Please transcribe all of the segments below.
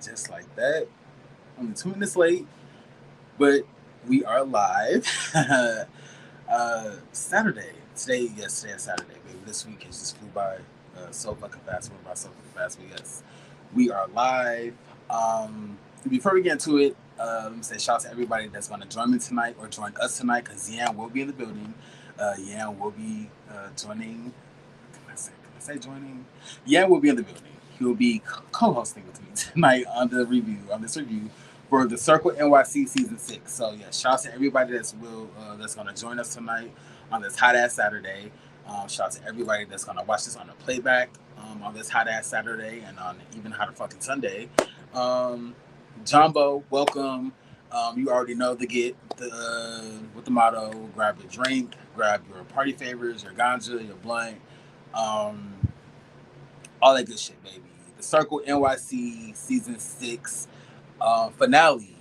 Just like that. Only 2 minutes late, but we are live. Saturday. Today is Saturday, baby. This week has just flew by so fucking fast. Went by so fucking fast. But yes, we are live. Before we get into it, let me say shout out to everybody that's going to join me tonight or join us tonight because Yan will be in the building. Yan will be joining. Can I say joining? Yan will be in the building. He will be co-hosting with me tonight on this review for the Circle NYC season 6. So yeah, shout out to everybody that's gonna join us tonight on this hot ass Saturday. Shout out to everybody that's gonna watch this on the playback on this hot ass Saturday and on even hotter fucking Sunday. Jumbo, welcome. You already know with the motto: grab your drink, grab your party favors, your ganja, your blunt, um, all that good shit, baby. The Circle NYC season 6 finale.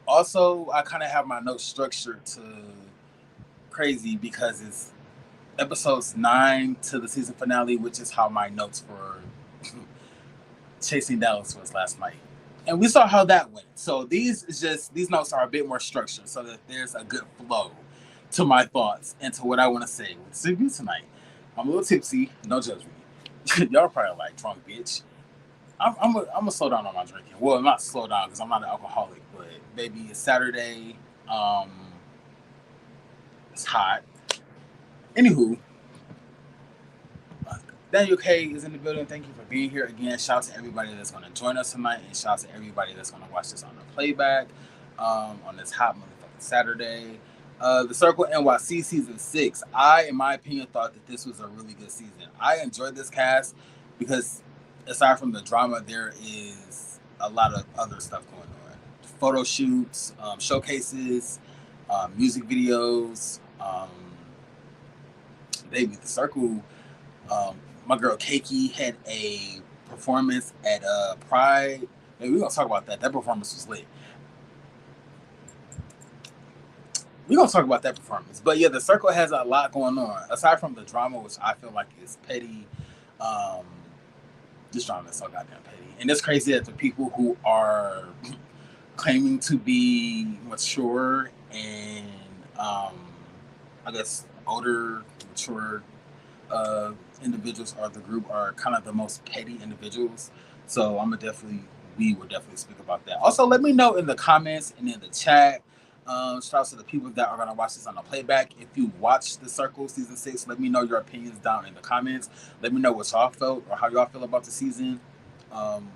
Also, I kind of have my notes structured to crazy because it's episodes 9 to the season finale, which is how my notes for Chasing Dallas was last night. And we saw how that went. So these notes are a bit more structured so that there's a good flow to my thoughts and to what I want to say with this review tonight. I'm a little tipsy, don't judge me. Y'all probably like drunk bitch. I'm gonna slow down on my drinking. Well, not slow down because I'm not an alcoholic, but maybe it's Saturday. It's hot. Anywho, Daniel K is in the building. Thank you for being here again. Shout out to everybody that's going to join us tonight, and shout out to everybody that's going to watch this on the playback on this hot motherfucking Saturday. The Circle NYC season 6. I, in my opinion, thought that this was a really good season. I enjoyed this cast because aside from the drama, there is a lot of other stuff going on. Photo shoots, showcases, music videos. Baby, the Circle. My girl Keiki had a performance at Pride. Maybe we're gonna talk about that. That performance was lit. We're gonna talk about that performance. But yeah, the Circle has a lot going on. Aside from the drama, which I feel like is petty. This drama is so goddamn petty. And it's crazy that the people who are claiming to be mature and I guess older, mature individuals or the group are kind of the most petty individuals. So we will definitely speak about that. Also, let me know in the comments and in the chat. Shout out to the people that are going to watch this on the playback. If you watch the Circle season 6, let me know your opinions down in the comments. Let me know what y'all felt or how y'all feel about the season.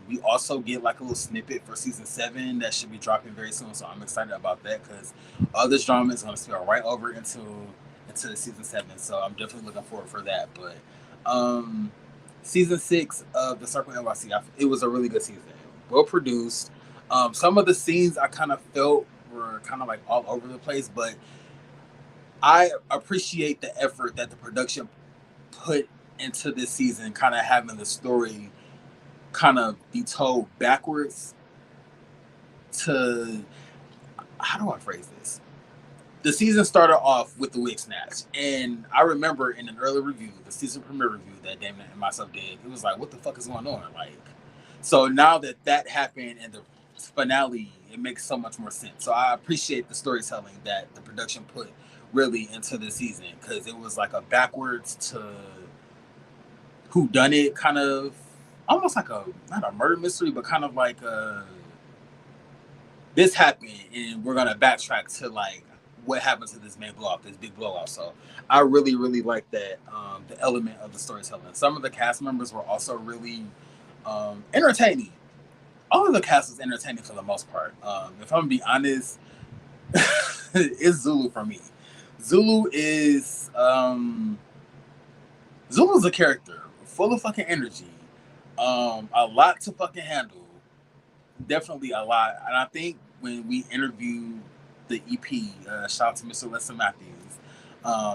We also get like a little snippet for season 7 that should be dropping very soon. So I'm excited about that because all this drama is going to spill right over into the season 7. So I'm definitely looking forward for that. But season 6 of the Circle NYC, it was a really good season. Well produced. Some of the scenes I kind of felt were kind of like all over the place, but I appreciate the effort that the production put into this season, kind of having the story kind of be told backwards to, how do I phrase this? The season started off with the wig snatch, and I remember in an early review, the season premiere review that Damon and myself did, it was like, what the fuck is going on? Like, so now that happened and the finale, it makes so much more sense. So I appreciate the storytelling that the production put really into the season because it was like a backwards to who done it, kind of almost like not a murder mystery, but kind of like this happened and we're gonna backtrack to like what happened to this main blowout, this big blowout. So I really, really like that, the element of the storytelling. Some of the cast members were also really entertaining. All of the cast was entertaining for the most part. If I'm gonna be honest, it's Zulu for me. Zulu's a character full of fucking energy, a lot to fucking handle, definitely a lot. And I think when we interviewed the EP, shout out to Mr. Lester Matthews.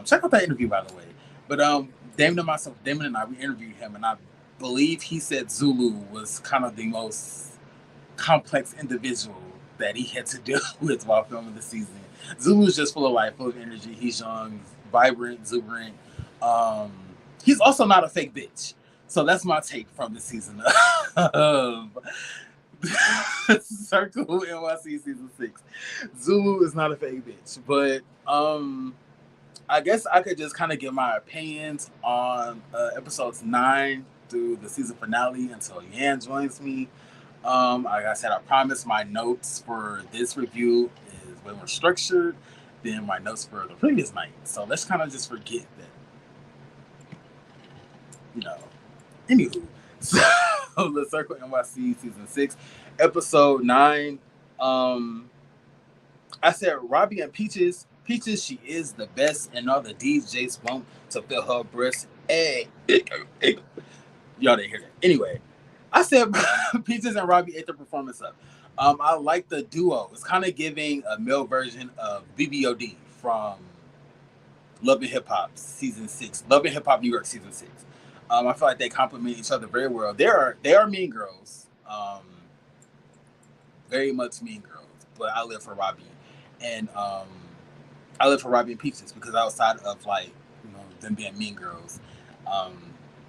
Check out that interview, by the way. But Damon and I, we interviewed him, and I believe he said Zulu was kind of the most complex individual that he had to deal with while filming the season. Zulu's just full of life, full of energy. He's young, vibrant, exuberant. He's also not a fake bitch. So that's my take from the season. The Circle NYC season 6. Zulu is not a fake bitch, but I guess I could just kind of give my opinions on episodes 9 through the season finale until Yan joins me. Like I said, I promise my notes for this review is way more structured than my notes for the previous night. So let's kind of just forget that, you know. Anywho, so the Circle NYC season 6, episode 9. I said Robbie and Peaches. Peaches, she is the best, and all the DJs want to fill her breasts. Hey, y'all didn't hear that. Anyway, I said Peaches and Robbie ate the performance up. I like the duo. It's kind of giving a male version of BBOD from Love and Hip Hop season 6, Love and Hip Hop New York season 6. I feel like they complement each other very well. They are mean girls, very much mean girls. But I live for Robbie, and I live for Robbie and Peaches because outside of like them being mean girls,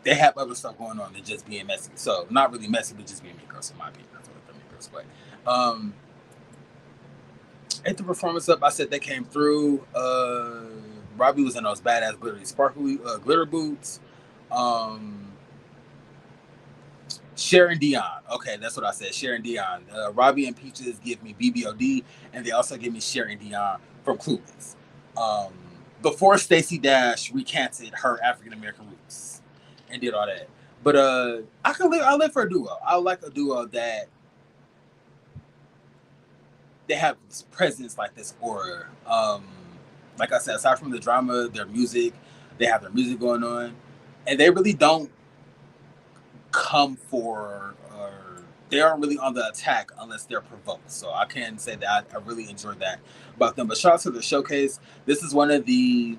they have other stuff going on than just being messy. So not really messy, but just being mean girls in my opinion. That's what they're mean girls. But at the performance up, I said they came through. Robbie was in those badass glittery sparkly glitter boots. Sharon Dion. Okay, that's what I said. Sharon Dion. Robbie and Peaches give me BBOD, and they also give me Sharon Dion from Clueless. Before Stacey Dash recanted her African American roots and did all that. But I live for a duo. I like a duo that they have this presence, like this aura. Like I said, aside from the drama, their music, they have their music going on. And they really don't come for, or they aren't really on the attack unless they're provoked. So I can say that I really enjoyed that about them. But shout out to the showcase. This is one of the,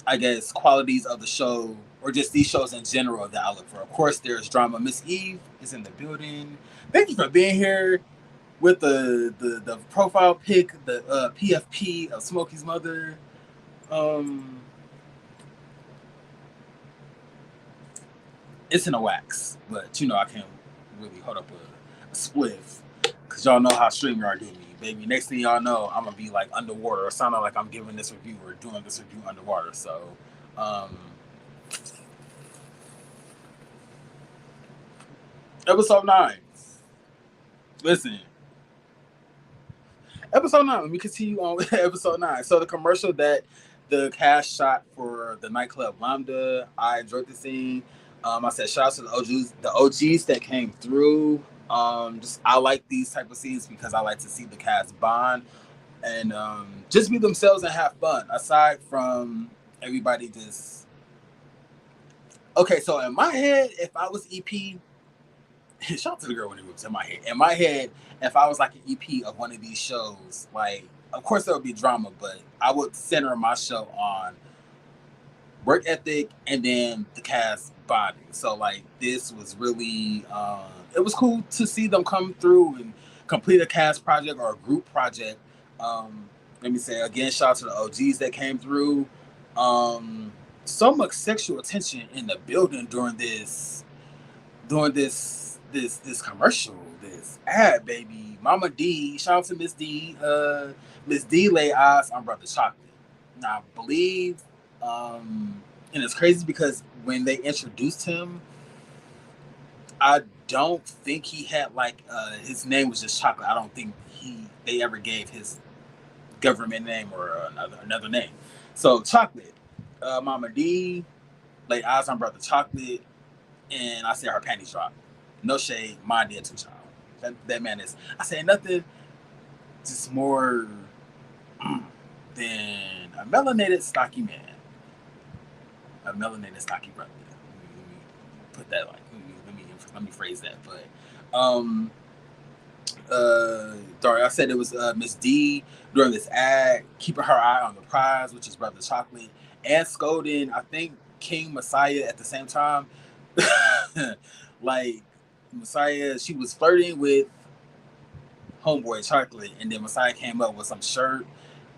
I guess, qualities of the show, or just these shows in general, that I look for. Of course, there's drama. Miss Eve is in the building. Thank you for being here with the profile pic, the PFP of Smokey's mother. It's in a wax, but I can't really hold up a spliff because y'all know how StreamYard did me, baby. Next thing y'all know, I'm gonna be like underwater or sounding like I'm giving this review or doing this review underwater. So, episode 9. Listen, episode 9. Let me continue on with episode 9. So the commercial that the cast shot for the nightclub Lambda, I enjoyed the scene. I said shout out to the OGs that came through. I like these type of scenes because I like to see the cast bond and just be themselves and have fun. Aside from everybody just okay. So in my head, if I was EP, shout out to the girl when it was in my head. In my head, if I was like an EP of one of these shows, like of course there would be drama, but I would center my show on work ethic and then the cast bonding. So like this was really it was cool to see them come through and complete a cast project or a group project. Let me say again, shout out to the OGs that came through. So much sexual tension in the building during this commercial, this ad, baby. Mama D, shout out to Miss D. Miss D lay eyes on Brother Chocolate. Now I believe and it's crazy because when they introduced him, I don't think he had like his name was just Chocolate. I don't think they ever gave his government name or another name. So Chocolate, Mama D, laid eyes on Brother Chocolate, and I said her panties dropped. No shade, mine did too, child. That man is. I said nothing, just more than a melanated stocky man. A melanated stocky brother. Let me put that like. Let me phrase that. But sorry, I said it was Miss D during this ad, keeping her eye on the prize, which is Brother Chocolate, and scolding, I think, King Messiah at the same time. Like Messiah, she was flirting with homeboy Chocolate, and then Messiah came up with some shirt,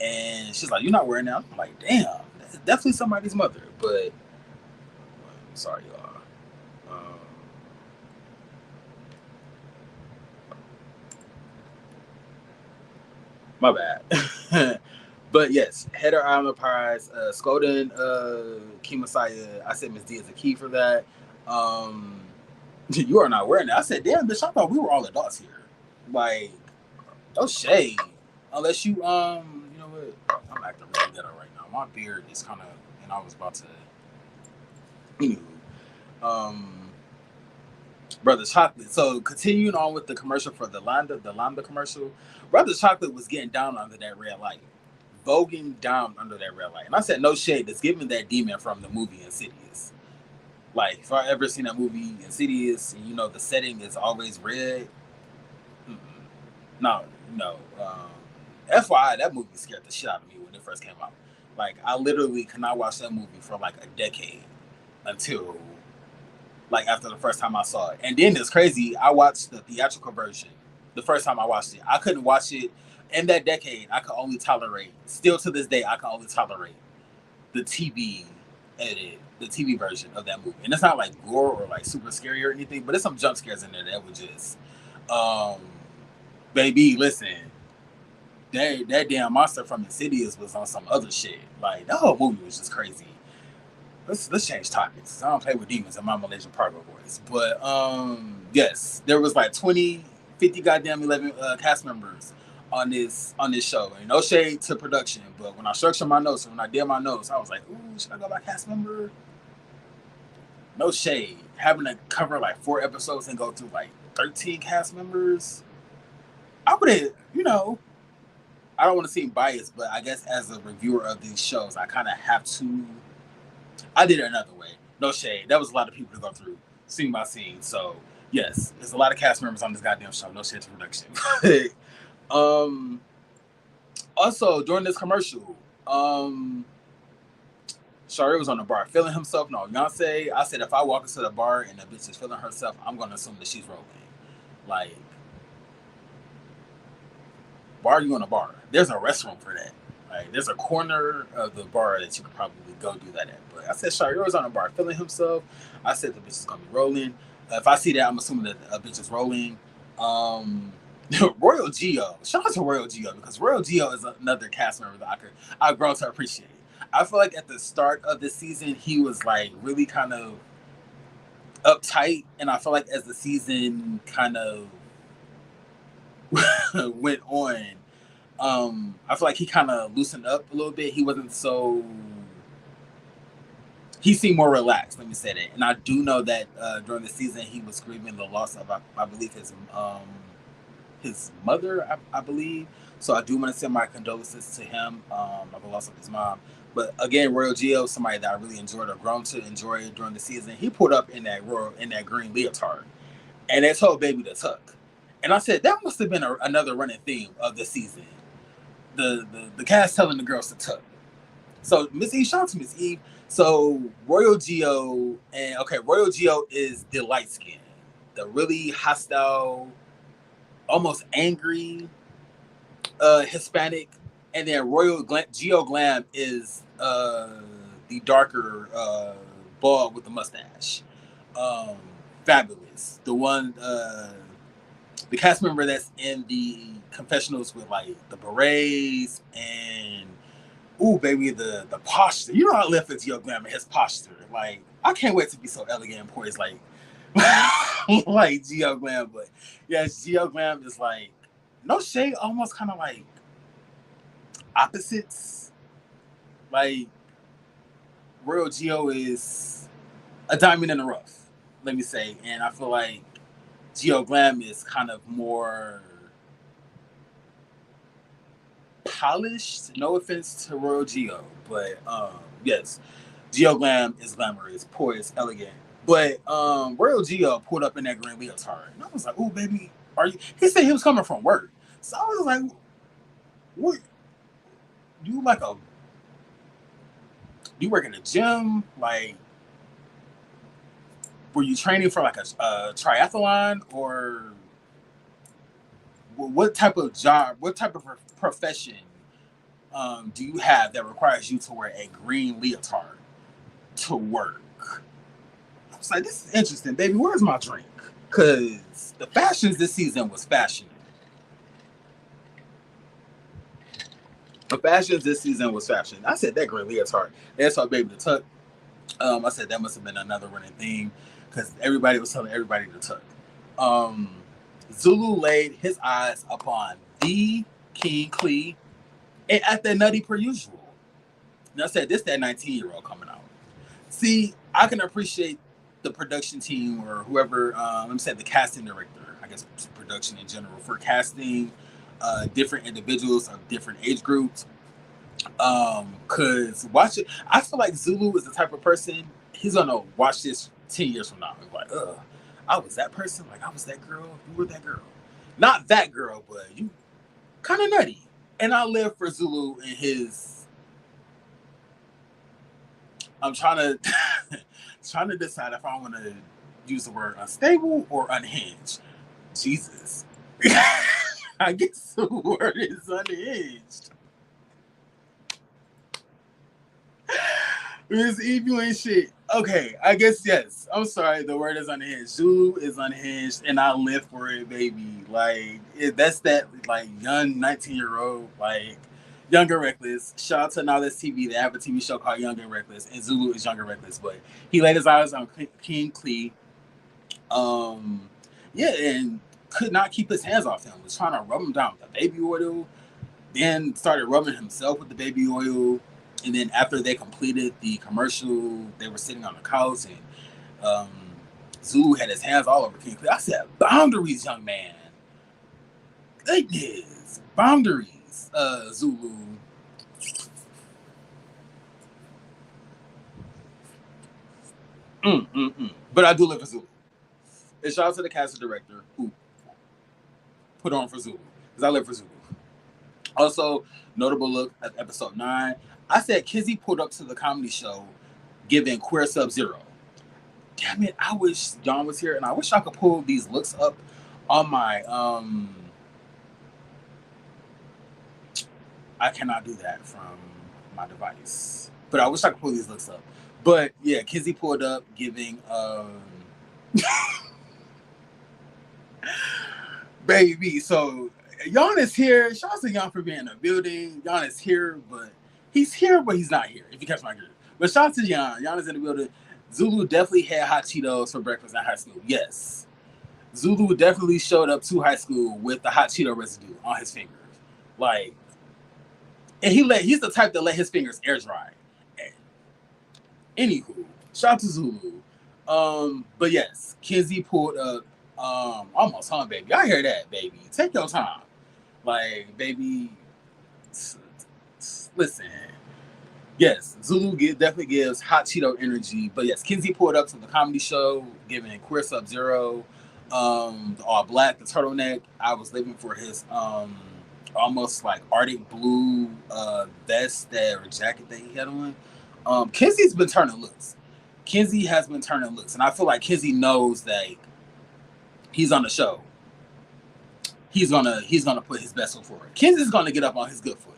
and she's like, "You're not wearing that." I'm like, "Damn, that's definitely somebody's mother." But sorry, y'all. My bad. But yes, Header Island Prize, Skoda Key Messiah. I said Miss D is a key for that. You are not wearing that. I said, damn, bitch, I thought we were all adults here. Like, no shade. Unless you you know what? I'm acting really ghetto right now. My beard is kind of, and I was about to, anywho, Brother Chocolate. So continuing on with the commercial for the Lambda commercial, Brother Chocolate was getting down under that red light, voguing down under that red light, and I said, no shade. It's giving that demon from the movie Insidious. Like, if I ever seen that movie Insidious, and you know the setting is always red. No. FYI, that movie scared the shit out of me when it first came out. Like, I literally could not watch that movie for like a decade until like after the first time I saw it. And then it's crazy. I watched the theatrical version the first time I watched it. I couldn't watch it in that decade. I could only tolerate, still to this day, I can only tolerate the TV edit, the TV version of that movie. And it's not like gore or like super scary or anything, but there's some jump scares in there that would just, baby, listen, that damn monster from Insidious was on some other shit. Like, the whole movie was just crazy. Let's change topics. I don't play with demons in my Malaysian Pargo boys. But yes, there was like 20, 50 goddamn 11 cast members on this show. And no shade to production, but when I structured my notes and when I did my notes, I was like, ooh, should I go by cast member? No shade. Having to cover like 4 episodes and go through like 13 cast members, I would have, you know, I don't want to seem biased, but I guess as a reviewer of these shows, I kind of have to. I did it another way. No shade. That was a lot of people to go through scene by scene. So yes, there's a lot of cast members on this goddamn show. No shade to production. Also during this commercial, Shari was on the bar feeling himself. No, Beyonce. I said if I walk into the bar and the bitch is feeling herself, I'm gonna assume that she's rolling. Like, why are you in a bar? There's a restroom for that. Like, there's a corner of the bar that you could probably go do that at. But I said Shari was on the bar feeling himself. I said the bitch is gonna be rolling. If I see that, I'm assuming that a bitch is rolling. Royal Geo. Shout out to Royal Geo, because Royal Geo is another cast member that I've grown to appreciate. I feel like at the start of the season, he was like really kind of uptight, and I feel like as the season kind of went on, I feel like he kind of loosened up a little bit. He wasn't so. He seemed more relaxed. Let me say that. And I do know that during the season, he was grieving the loss of, I believe, his mother. I believe. So I do want to send my condolences to him of the loss of his mom. But again, Royal Geo, somebody that I really enjoyed or grown to enjoy during the season. He pulled up in that green leotard, and they told Baby to tuck. And I said that must have been another running theme of the season. The cast telling the girls to tuck. So Miss Eve, shout out to Miss Eve. So Royal Geo is the light skin, the really hostile, almost angry Hispanic, and then Geo Glam is the darker bald with the mustache. Fabulous, the one the cast member that's in the confessionals with like the berets and ooh baby the posture. You know I live for Geo Glam and his posture. Like I can't wait to be so elegant and poised like like Geo Glam. But yes, Geo Glam is like no shade, almost kind of like opposites. Like Royal Geo is a diamond in the rough, let me say, and I feel like Geo Glam is kind of more polished. No offense to Royal Geo, but yes, Geo Glam is glamorous, poised, elegant. But Royal Geo pulled up in that green leotard, and I was like, "Oh, baby, are you?" He said he was coming from work, so I was like, "What? You like a? You work in a gym? Like, were you training for like a triathlon or?" What type of job, what type of profession do you have that requires you to wear a green leotard to work? I was like, this is interesting, baby. Where's my drink? Because the fashions this season was fashioning. The fashions this season was fashion. I said that girl leotard. That's our baby to tuck. I said that must have been another running theme because everybody was telling everybody to tuck. Um, Zulu laid his eyes upon the King Clee and at the nutty per usual. And I said, this that 19-year-old coming out. See, I can appreciate the production team or whoever, let me say the casting director, I guess production in general, for casting different individuals of different age groups. Cause watch it. I feel like Zulu is the type of person he's gonna watch this 10 years from now and be like, I was that person, like I was that girl, you were that girl. Not that girl, but you kind of nutty. And I live for Zulu and his I'm trying to decide if I want to use the word unstable or unhinged. Jesus. I guess the word is unhinged. Miss Eve, you ain't shit. Okay, I guess yes. I'm sorry, the word is unhinged. Zulu is unhinged, and I live for it, baby. Like that's that like young 19-year-old, like Young and Reckless. Shout out to Now That's TV. They have a TV show called Young and Reckless, and Zulu is Young and Reckless. But he laid his eyes on King Clee. Yeah, and could not keep his hands off him. Was trying to rub him down with the baby oil. Then started rubbing himself with the baby oil. And then after they completed the commercial, they were sitting on the couch, and Zulu had his hands all over King Clee. I said, boundaries, young man. Goodness. Boundaries, Zulu. But I do live for Zulu. And shout out to the casting director who put on for Zulu. Because I live for Zulu. Also, notable look at episode 9. I said Kizzy pulled up to the comedy show giving Queer Sub-Zero. Damn it, I wish John was here, and I wish I could pull these looks up on my I cannot do that from my device. But I wish I could pull these looks up. But yeah, Kizzy pulled up giving baby. So Jan is here. Shout out to Jan for being in the building. Jan is here, but he's not here, if you catch my drift. But shout out to Jan. Jan is in the building. Zulu definitely had hot Cheetos for breakfast in high school. Yes. Zulu definitely showed up to high school with the hot Cheeto residue on his fingers. Like, and he's the type that let his fingers air dry. Anywho, shout out to Zulu. But yes, Kizzy pulled up almost home, baby. I hear that, baby. Take your time. Like, baby, listen. Yes, Zulu definitely gives hot Cheeto energy. But yes, Kizzy pulled up to the comedy show, giving Queer Sub-Zero, the all black, the turtleneck. I was living for his almost like Arctic blue vest or jacket that he had on. Kizzy's been turning looks. Kizzy has been turning looks, and I feel like Kizzy knows that he's on the show. He's gonna put his best foot forward. Kizzy's gonna get up on his good foot.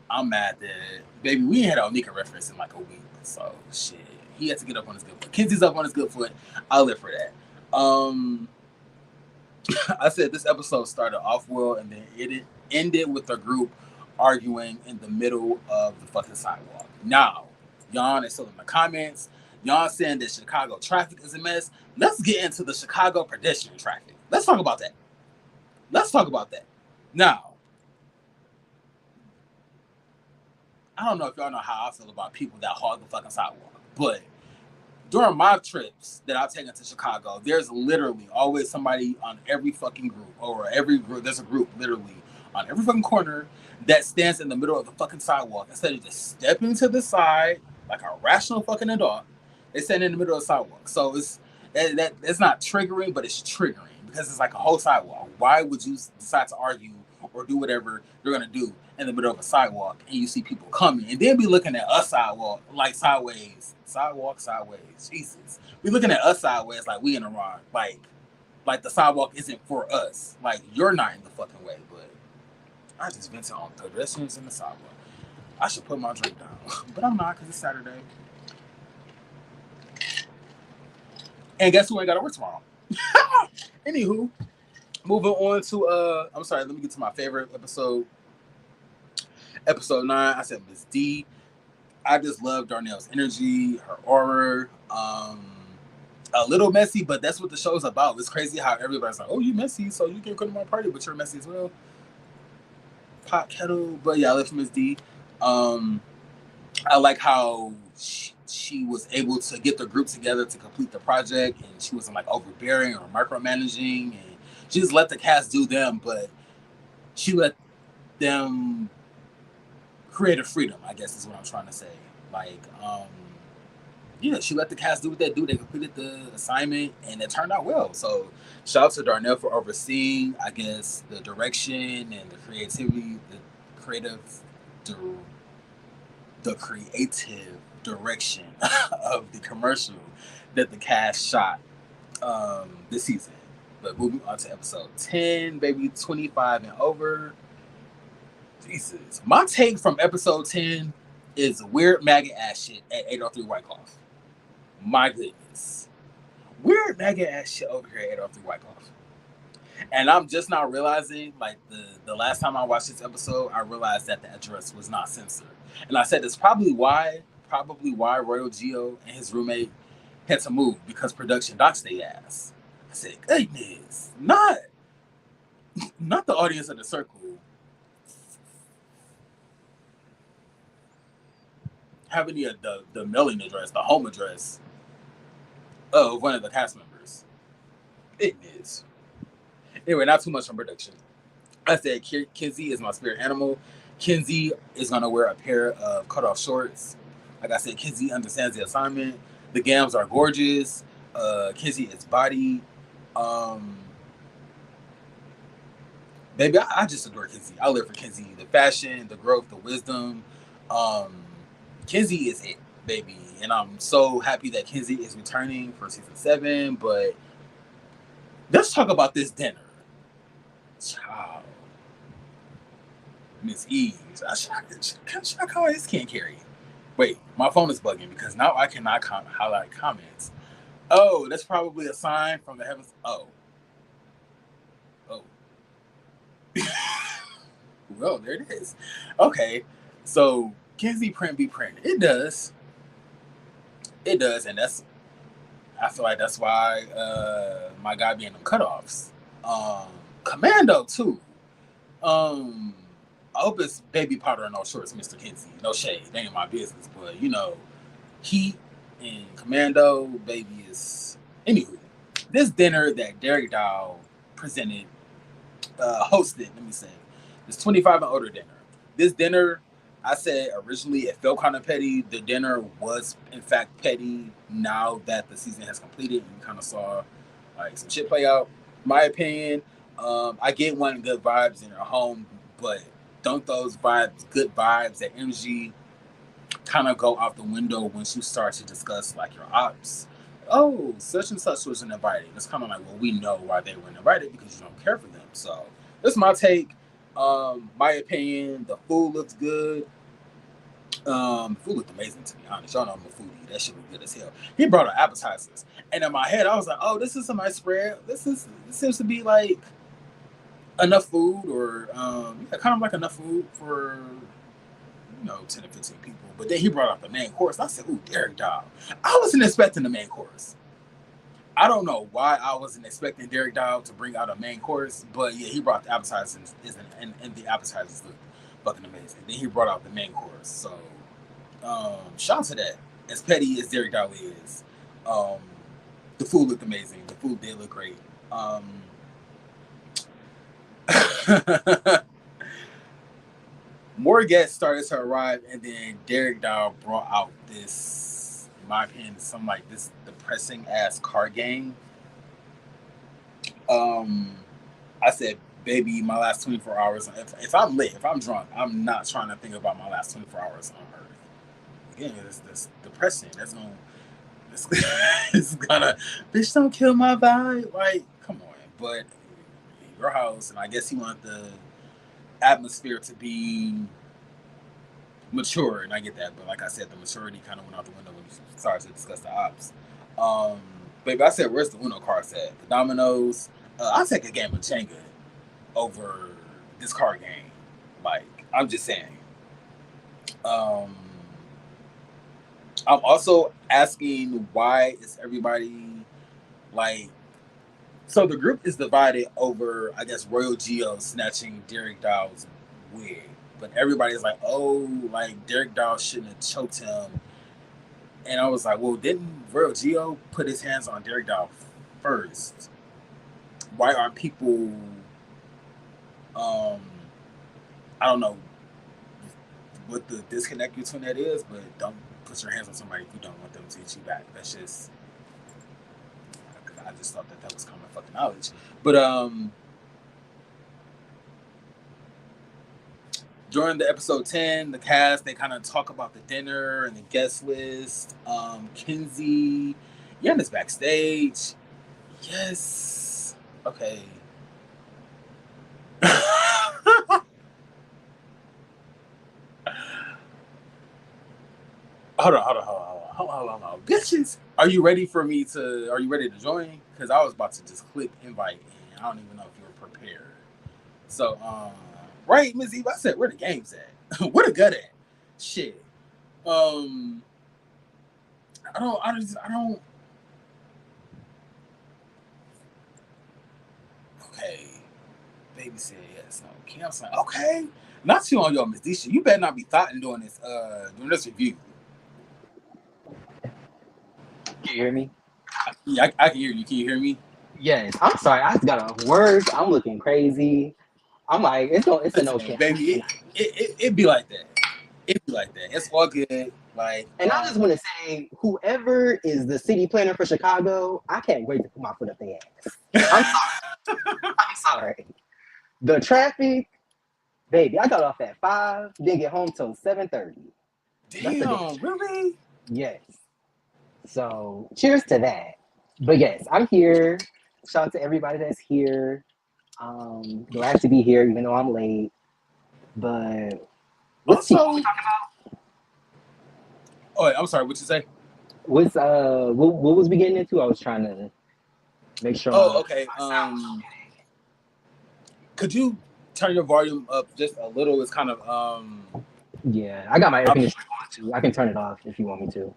I'm mad that baby we ain't had an Onika reference in like a week, so shit. He had to get up on his good foot. Kizzy's up on his good foot. I'll live for that. I said this episode started off well, and then it ended with the group arguing in the middle of the fucking sidewalk. Now, Jan is still in the comments. Jan saying that Chicago traffic is a mess. Let's get into the Chicago pedestrian traffic. Let's talk about that. Now, I don't know if y'all know how I feel about people that hog the fucking sidewalk, but during my trips that I've taken to Chicago, there's literally always somebody on every fucking group, or every group, there's a group literally on every fucking corner that stands in the middle of the fucking sidewalk. Instead of just stepping to the side like a rational fucking adult, they stand in the middle of the sidewalk. So it's not triggering, but it's triggering because it's like a whole sidewalk. Why would you decide to argue or do whatever you're gonna do in the middle of a sidewalk and you see people coming and then be looking at us sidewalk like sideways, Jesus, be looking at us sideways like we in the wrong, like the sidewalk isn't for us, like you're not in the fucking way. But I just vented on pedestrians in the sidewalk. I should put my drink down, but I'm not because it's Saturday. And guess who ain't got to work tomorrow? Anywho, moving on to I'm sorry, let me get to my favorite episode. Episode 9, I said Miss D. I just love Darnell's energy, her aura. A little messy, but that's what the show's about. It's crazy how everybody's like, "Oh, you messy, so you can come to my party, but you're messy as well." Pot kettle, but yeah, I love Miss D. I like how she was able to get the group together to complete the project, and she wasn't like overbearing or micromanaging, and she just let the cast do them, but she let them creative freedom, I guess is what I'm trying to say. Like, yeah, she let the cast do what they do. They completed the assignment, and it turned out well. So, shout out to Darnell for overseeing, I guess, the direction and the creativity, the creative direction of the commercial that the cast shot this season. But moving on to episode 10, baby, 25 and over. Jesus. My take from episode 10 is weird maggot ass shit at 803 White Claw. My goodness. Weird maggot ass shit over here at 803 White Claw. And I'm just not realizing, like, the last time I watched this episode, I realized that the address was not censored. And I said that's probably why Royal Geo and his roommate had to move, because production doxed their ass. I said, goodness, not the audience of the Circle have any of the mailing address, the home address of one of the cast members. It is. Anyway, not too much on production. I said Kenzie is my spirit animal. Kenzie is going to wear a pair of cut-off shorts. Like I said, Kenzie understands the assignment. The gams are gorgeous. Kenzie is body. Baby, I just adore Kenzie. I live for Kenzie. The fashion, the growth, the wisdom. Kenzie is it, baby. And I'm so happy that Kenzie is returning for season 7. But let's talk about this dinner. Child. Miss Eve. Should I call her? This can't carry. Wait, my phone is bugging because now I cannot highlight comments. Oh, that's probably a sign from the heavens. Oh. Well, there it is. Okay. So, Kenzie print be print. It does. And I feel like that's why my guy be in them cutoffs. Commando too. I hope it's baby powder and no shorts, Mr. Kenzie. No shade, they ain't my business, but you know, Heat and Commando, baby is. Anywho, this dinner that Derek Dow hosted. Let me say, this 25 and older dinner. This dinner, I said originally it felt kind of petty. The dinner was in fact petty. Now that the season has completed, and you kind of saw like some shit play out. My opinion, I get wanting good vibes in your home, but don't those good vibes, that energy, kind of go out the window once you start to discuss like your ops? Oh, such and such wasn't invited. It's kind of like, well, we know why they weren't invited, because you don't care for them. So that's my take. My opinion, the food looks good. The food looked amazing, to be honest. Y'all know I'm a foodie. That shit was good as hell. He brought out appetizers, and in my head, I was like, "Oh, this is a nice spread. This seems to be like enough food, or kind of like enough food for 10 to 15 people." But then he brought out the main course. I said, "Ooh, Derek Dow." I wasn't expecting the main course. I don't know why I wasn't expecting Derek Dow to bring out a main course, but yeah, he brought the appetizers, and the appetizers looked fucking amazing. Then he brought out the main course. So, shout out to that. As petty as Derek Dow is, the food looked amazing. The food did look great. More guests started to arrive, and then Derek Dow brought out this, in my opinion, this depressing ass card game. I said, baby, my last 24 hours. If I'm lit, if I'm drunk, I'm not trying to think about my last 24 hours on Earth. Again, it's depressing. It's gonna, bitch, don't kill my vibe. Like, come on. But your house, and I guess he wanted the atmosphere to be mature, and I get that. But like I said, the maturity kind of went out the window when you started to discuss the ops. Baby, I said, where's the Uno cards at? The dominoes. I'll take a game of Jenga over this card game. Like, I'm just saying. Um, I'm also asking why is everybody like. So the group is divided over, I guess, Royal Geo snatching Derek Dow's wig, but everybody's like, "Oh, like Derek Dow shouldn't have choked him." And I was like, "Well, didn't Royal Geo put his hands on Derek Dow first? Why aren't people, um, I don't know what the disconnect between that is, but don't put your hands on somebody if you don't want them to hit you back. That's just, I just thought that was common fucking knowledge." But during the episode 10, the cast, they kind of talk about the dinner and the guest list. Kinsey, Yen is backstage. Yes. Okay. Hold on. Bitches, are you ready to join? Because I was about to just click invite and I don't even know if you were prepared. So, right, Miss Eve, I said, where the game's at? Where the gut at? Shit. I don't. Okay. Baby said yes. No. Cam's like, okay. Not you on your Miss Disha. You better not be thoughting doing this review. Can you hear me? Yeah, I can hear you. Can you hear me? Yes. I'm sorry. I just got off work. I'm looking crazy. I'm like, it's a no Listen, camp. baby, it be like that. It be like that. It's all good. Like, And I just want to say, whoever is the city planner for Chicago, I can't wait to put my foot up their ass. I'm sorry. I'm sorry. The traffic, baby. I got off at 5, didn't get home till 7:30. That's a day. damn, really? Yes. So cheers to that. But yes, I'm here. Shout out to everybody that's here. Glad to be here, even though I'm late. But what's Also, what we talking about? oh, I'm sorry. What you say? What was we getting into? I was trying to make sure Oh, okay. my sound was Could you turn your volume up just a little? It's kind of okay. Yeah, I got my air up. conditioner on too. I can turn it off if you want me to.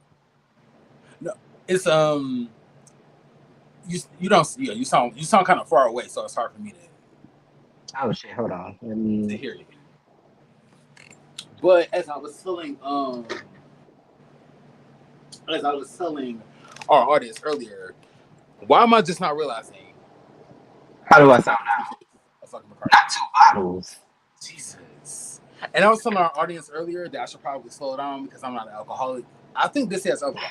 No, it's you don't, yeah, you sound kind of far away, so it's hard for me Oh shit, hold on. Let to me. hear you. But as I was telling our audience earlier, why am I just not realizing How do I sound now? a fucking McCartney? Not 2 bottles. Jesus. And I was telling our audience earlier that I should probably slow down because I'm not an alcoholic. I think this has alcohol.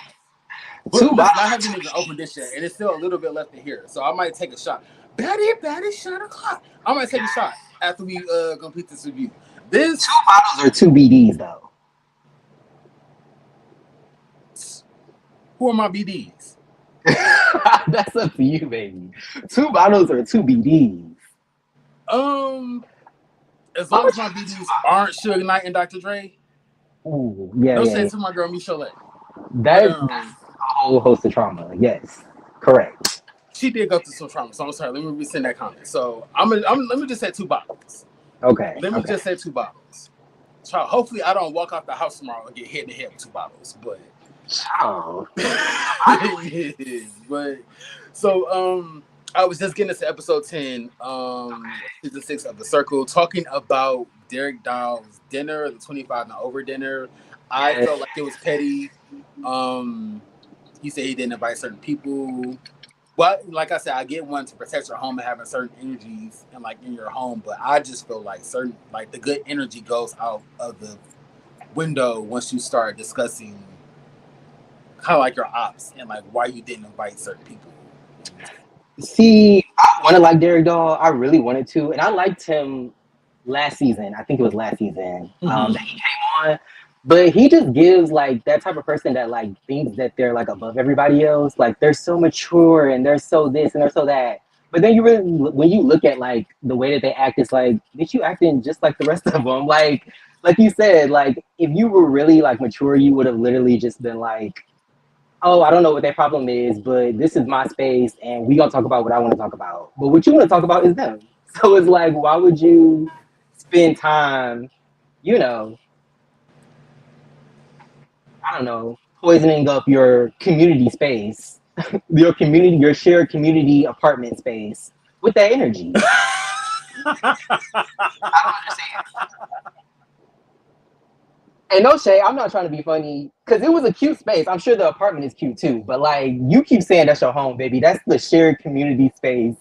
But Two listen, bottles. I haven't even opened this yet, and it's still a little bit left to here. So I might take a shot. Betty, shot o'clock. I might take a shot after we complete this review. This 2 bottles or 2 BDs though. who are my BDs? That's up to you, baby. 2 bottles or 2 BDs. As long as my BDs aren't Suge Knight and Dr. Dre. Ooh, yeah, No yeah. shade to my girl Michelle. That's a whole host of trauma. Yes, correct. She did go through some trauma, so I'm sorry. Let me resend that comment. So let me just say 2 bottles. Okay. Let me just say 2 bottles. So hopefully I don't walk out the house tomorrow and get hit in the head with 2 bottles. But Oh. but so I was just getting into episode 10, season 6 of the Circle, talking about Derek Dow's dinner, the 25 and over dinner. I felt like it was petty. He said he didn't invite certain people. Well, like I said, I get one to protect your home and having certain energies and like in your home, but I just feel like the good energy goes out of the window once you start discussing kind of like your ops and like why you didn't invite certain people. See, I want to like Derek Doll. I really wanted to, and I liked him last season. I think it was last season that he came on. But he just gives like that type of person that like thinks that they're like above everybody else. Like they're so mature and they're so this and they're so that. But then you really, when you look at like the way that they act, it's like, bitch, you acting just like the rest of them. Like you said, like if you were really like mature, you would have literally just been like, oh, I don't know what their problem is, but this is my space and we gonna talk about what I want to talk about. But what you want to talk about is them. So it's like, why would you spend time, you know, I don't know, poisoning up your community space, your community, your shared community apartment space with that energy. I don't understand. And no shade, I'm not trying to be funny because it was a cute space. I'm sure the apartment is cute too, but like you keep saying that's your home, baby. That's the shared community space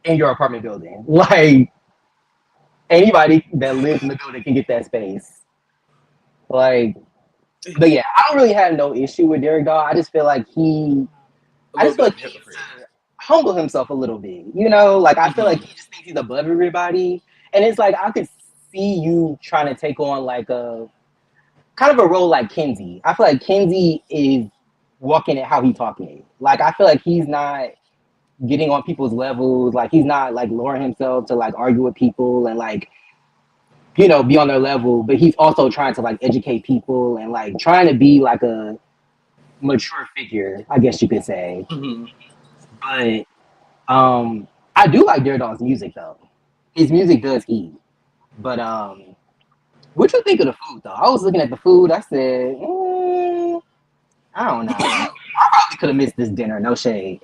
in your apartment building. Like anybody that lives in the building can get that space. Like, but yeah, I don't really have no issue with Derek Doll. I just feel like A I little just feel bit like of a he needs hypocrite. to humble himself a little bit. You know, like I feel like Hmm. he just thinks he's above everybody, and it's like I could see you trying to take on like a kind of a role like Kenzie. I feel like Kenzie is walking it how he talking it. Like I feel like he's not getting on people's levels. Like he's not like lowering himself to like argue with people and like be on their level. But he's also trying to like educate people and like trying to be like a mature figure, I guess you could say. Hmm. But I do like Daredev's music though. His music does eat. But what you think of the food though? I was looking at the food. I said, I don't know. I probably could have missed this dinner. No shade.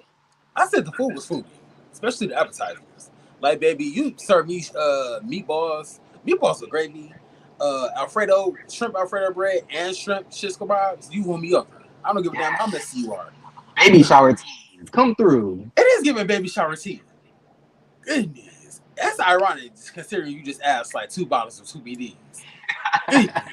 I said the food was food, especially the appetizers. Like, baby, you serve me meatballs, meatballs with gravy, Alfredo, shrimp Alfredo bread, and shrimp shish kebabs. You won me over. I don't give a damn how messy you are. Baby shower teas come through. It is giving baby shower tea. Goodness. That's ironic, considering you just asked like 2 bottles of 2 BDs. Goodness.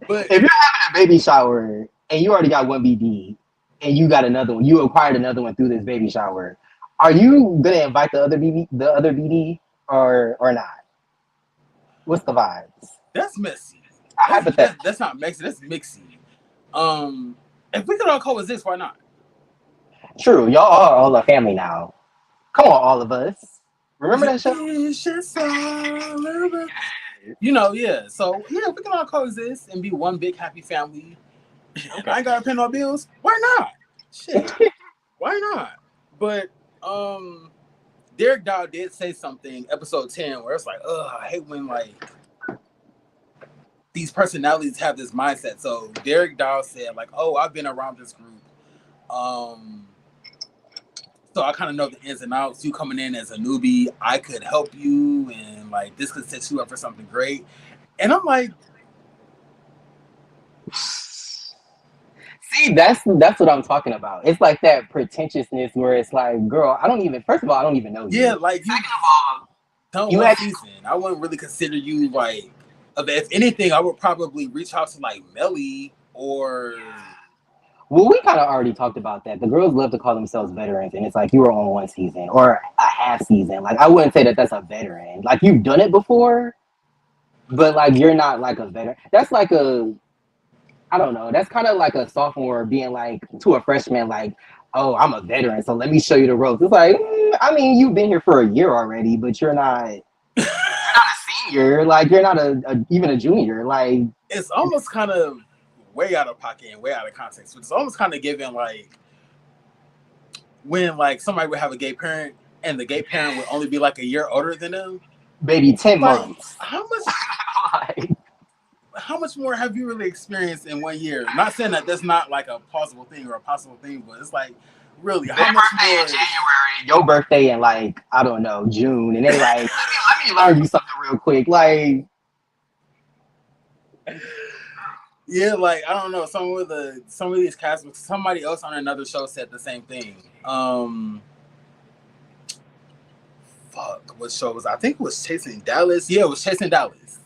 But If you're having a baby shower and you already got one BD and you got another one, you acquired another one through this baby shower, are you gonna invite the other BD or not? What's the vibes? that's messy. Hypothetical. That's not messy. That's mixy. If we could all coexist, why not? True, y'all are all a family now. Come on, all of us. Remember that show? It's just all over. You know, yeah. So yeah, we can all coexist and be one big happy family. And I Okay. ain't gotta pay no bills. Why not? Shit. Why not? But Derek Dow did say something episode 10 where it's like, I hate when like these personalities have this mindset. So Derek Dow said, like, I've been around this group. Um so I kind of know the ins and outs. You coming in as a newbie, I could help you and like this could set you up for something great. And I'm like, See, that's what I'm talking about. It's like that pretentiousness where it's like, girl, I don't even. First of all, I don't even know yeah, you. like you Second of all, done you one had season. I wouldn't really consider you like. If anything, I would probably reach out to like Melly or. well, we kind of already talked about that. The girls love to call themselves veterans, and it's like you were on one season or a half season. Like I wouldn't say that that's a veteran. Like you've done it before, but like you're not like a veteran. That's like a I don't know. That's kind of like a sophomore being like to a freshman, like, "Oh, I'm a veteran, so let me show you the ropes." It's like, I mean, you've been here for a year already, but you're not a senior. Like, you're not even a junior. Like, It's almost kind of way out of pocket and way out of context. It's almost kind of given like when like somebody would have a gay parent and the gay parent would only be like a year older than them. baby, 10 months. Like how much Like, how much more have you really experienced in 1 year? Not saying that that's not like a plausible thing or a possible thing, but it's like really their how much birthday in more. January, your birthday in like I don't know June, and they like, let me learn you something real quick. Like, Yeah, like I don't know. Some of these cast, somebody else on another show said the same thing. Fuck, what show was I think it was Chasing Dallas. Yeah, it was Chasing Dallas.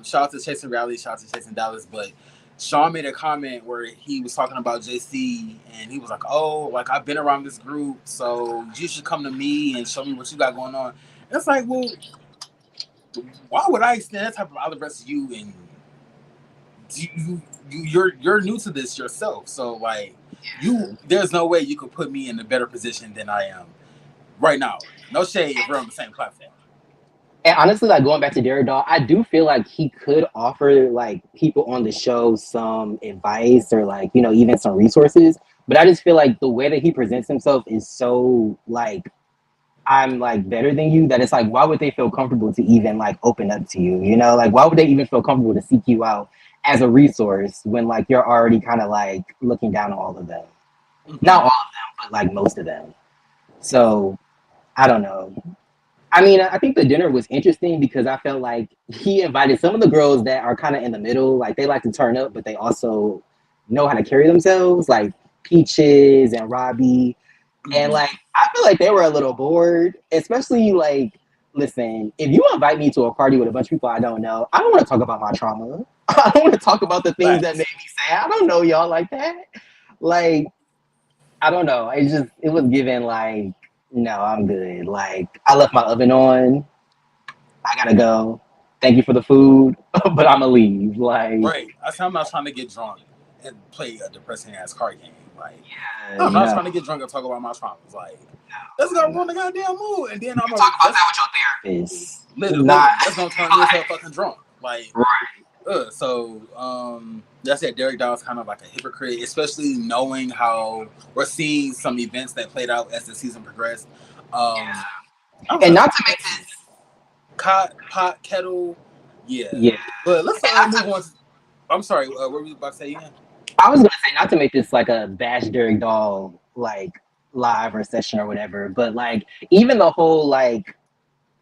Shout out to Chasing Rally, shout out to Chasing Dallas. But Sean made a comment where he was talking about JC and he was like, like I've been around this group, so you should come to me and show me what you got going on. And it's like, well, why would I extend that type of olive to you and you're new to this yourself, so like there's no way you could put me in a better position than I am right now. No shade if we're on the same platform. and honestly, like going back to Derek Doll, I do feel like he could offer like people on the show some advice or like even some resources. But I just feel like the way that he presents himself is so like I'm like better than you that it's like why would they feel comfortable to even like open up to you? Like why would they even feel comfortable to seek you out as a resource when like you're already kind of like looking down on all of them. Not Mm-hmm. all of them, but like most of them. So I don't know. I mean, I think the dinner was interesting because I felt like he invited some of the girls that are kind of in the middle. Like they like to turn up, but they also know how to carry themselves, like Peaches and Robbie. And Mm-hmm. like I feel like they were a little bored, especially like, listen, if you invite me to a party with a bunch of people I don't know, I don't want to talk about my trauma. I don't want to talk about the things that made Facts. me sad. I don't know y'all like that. Like I don't know. It was given like, no, I'm good. Like I left my oven on. I gotta go. Thank you for the food, but I'ma leave. Like, Right. I said I'm not trying to get drunk and play a depressing ass card game. Like, yeah, I'm not no, trying to get drunk and talk about my traumas. Like, let's go no. run the goddamn mood, and then You I'm can a talk about that's that with your therapist. Not literally that's gonna turn me into a fucking drunk. Like, right. so that's it. Derek Doll's kind of like a hypocrite, especially knowing how we're seeing some events that played out as the season progressed. Um, I don't And know. not to make this, Pot kettle, yeah. yeah. But let's And not to, move on. I'm sorry. What were you about to say again? I was gonna say not to make this like a bash Derek Doll like live or session or whatever, but like even the whole like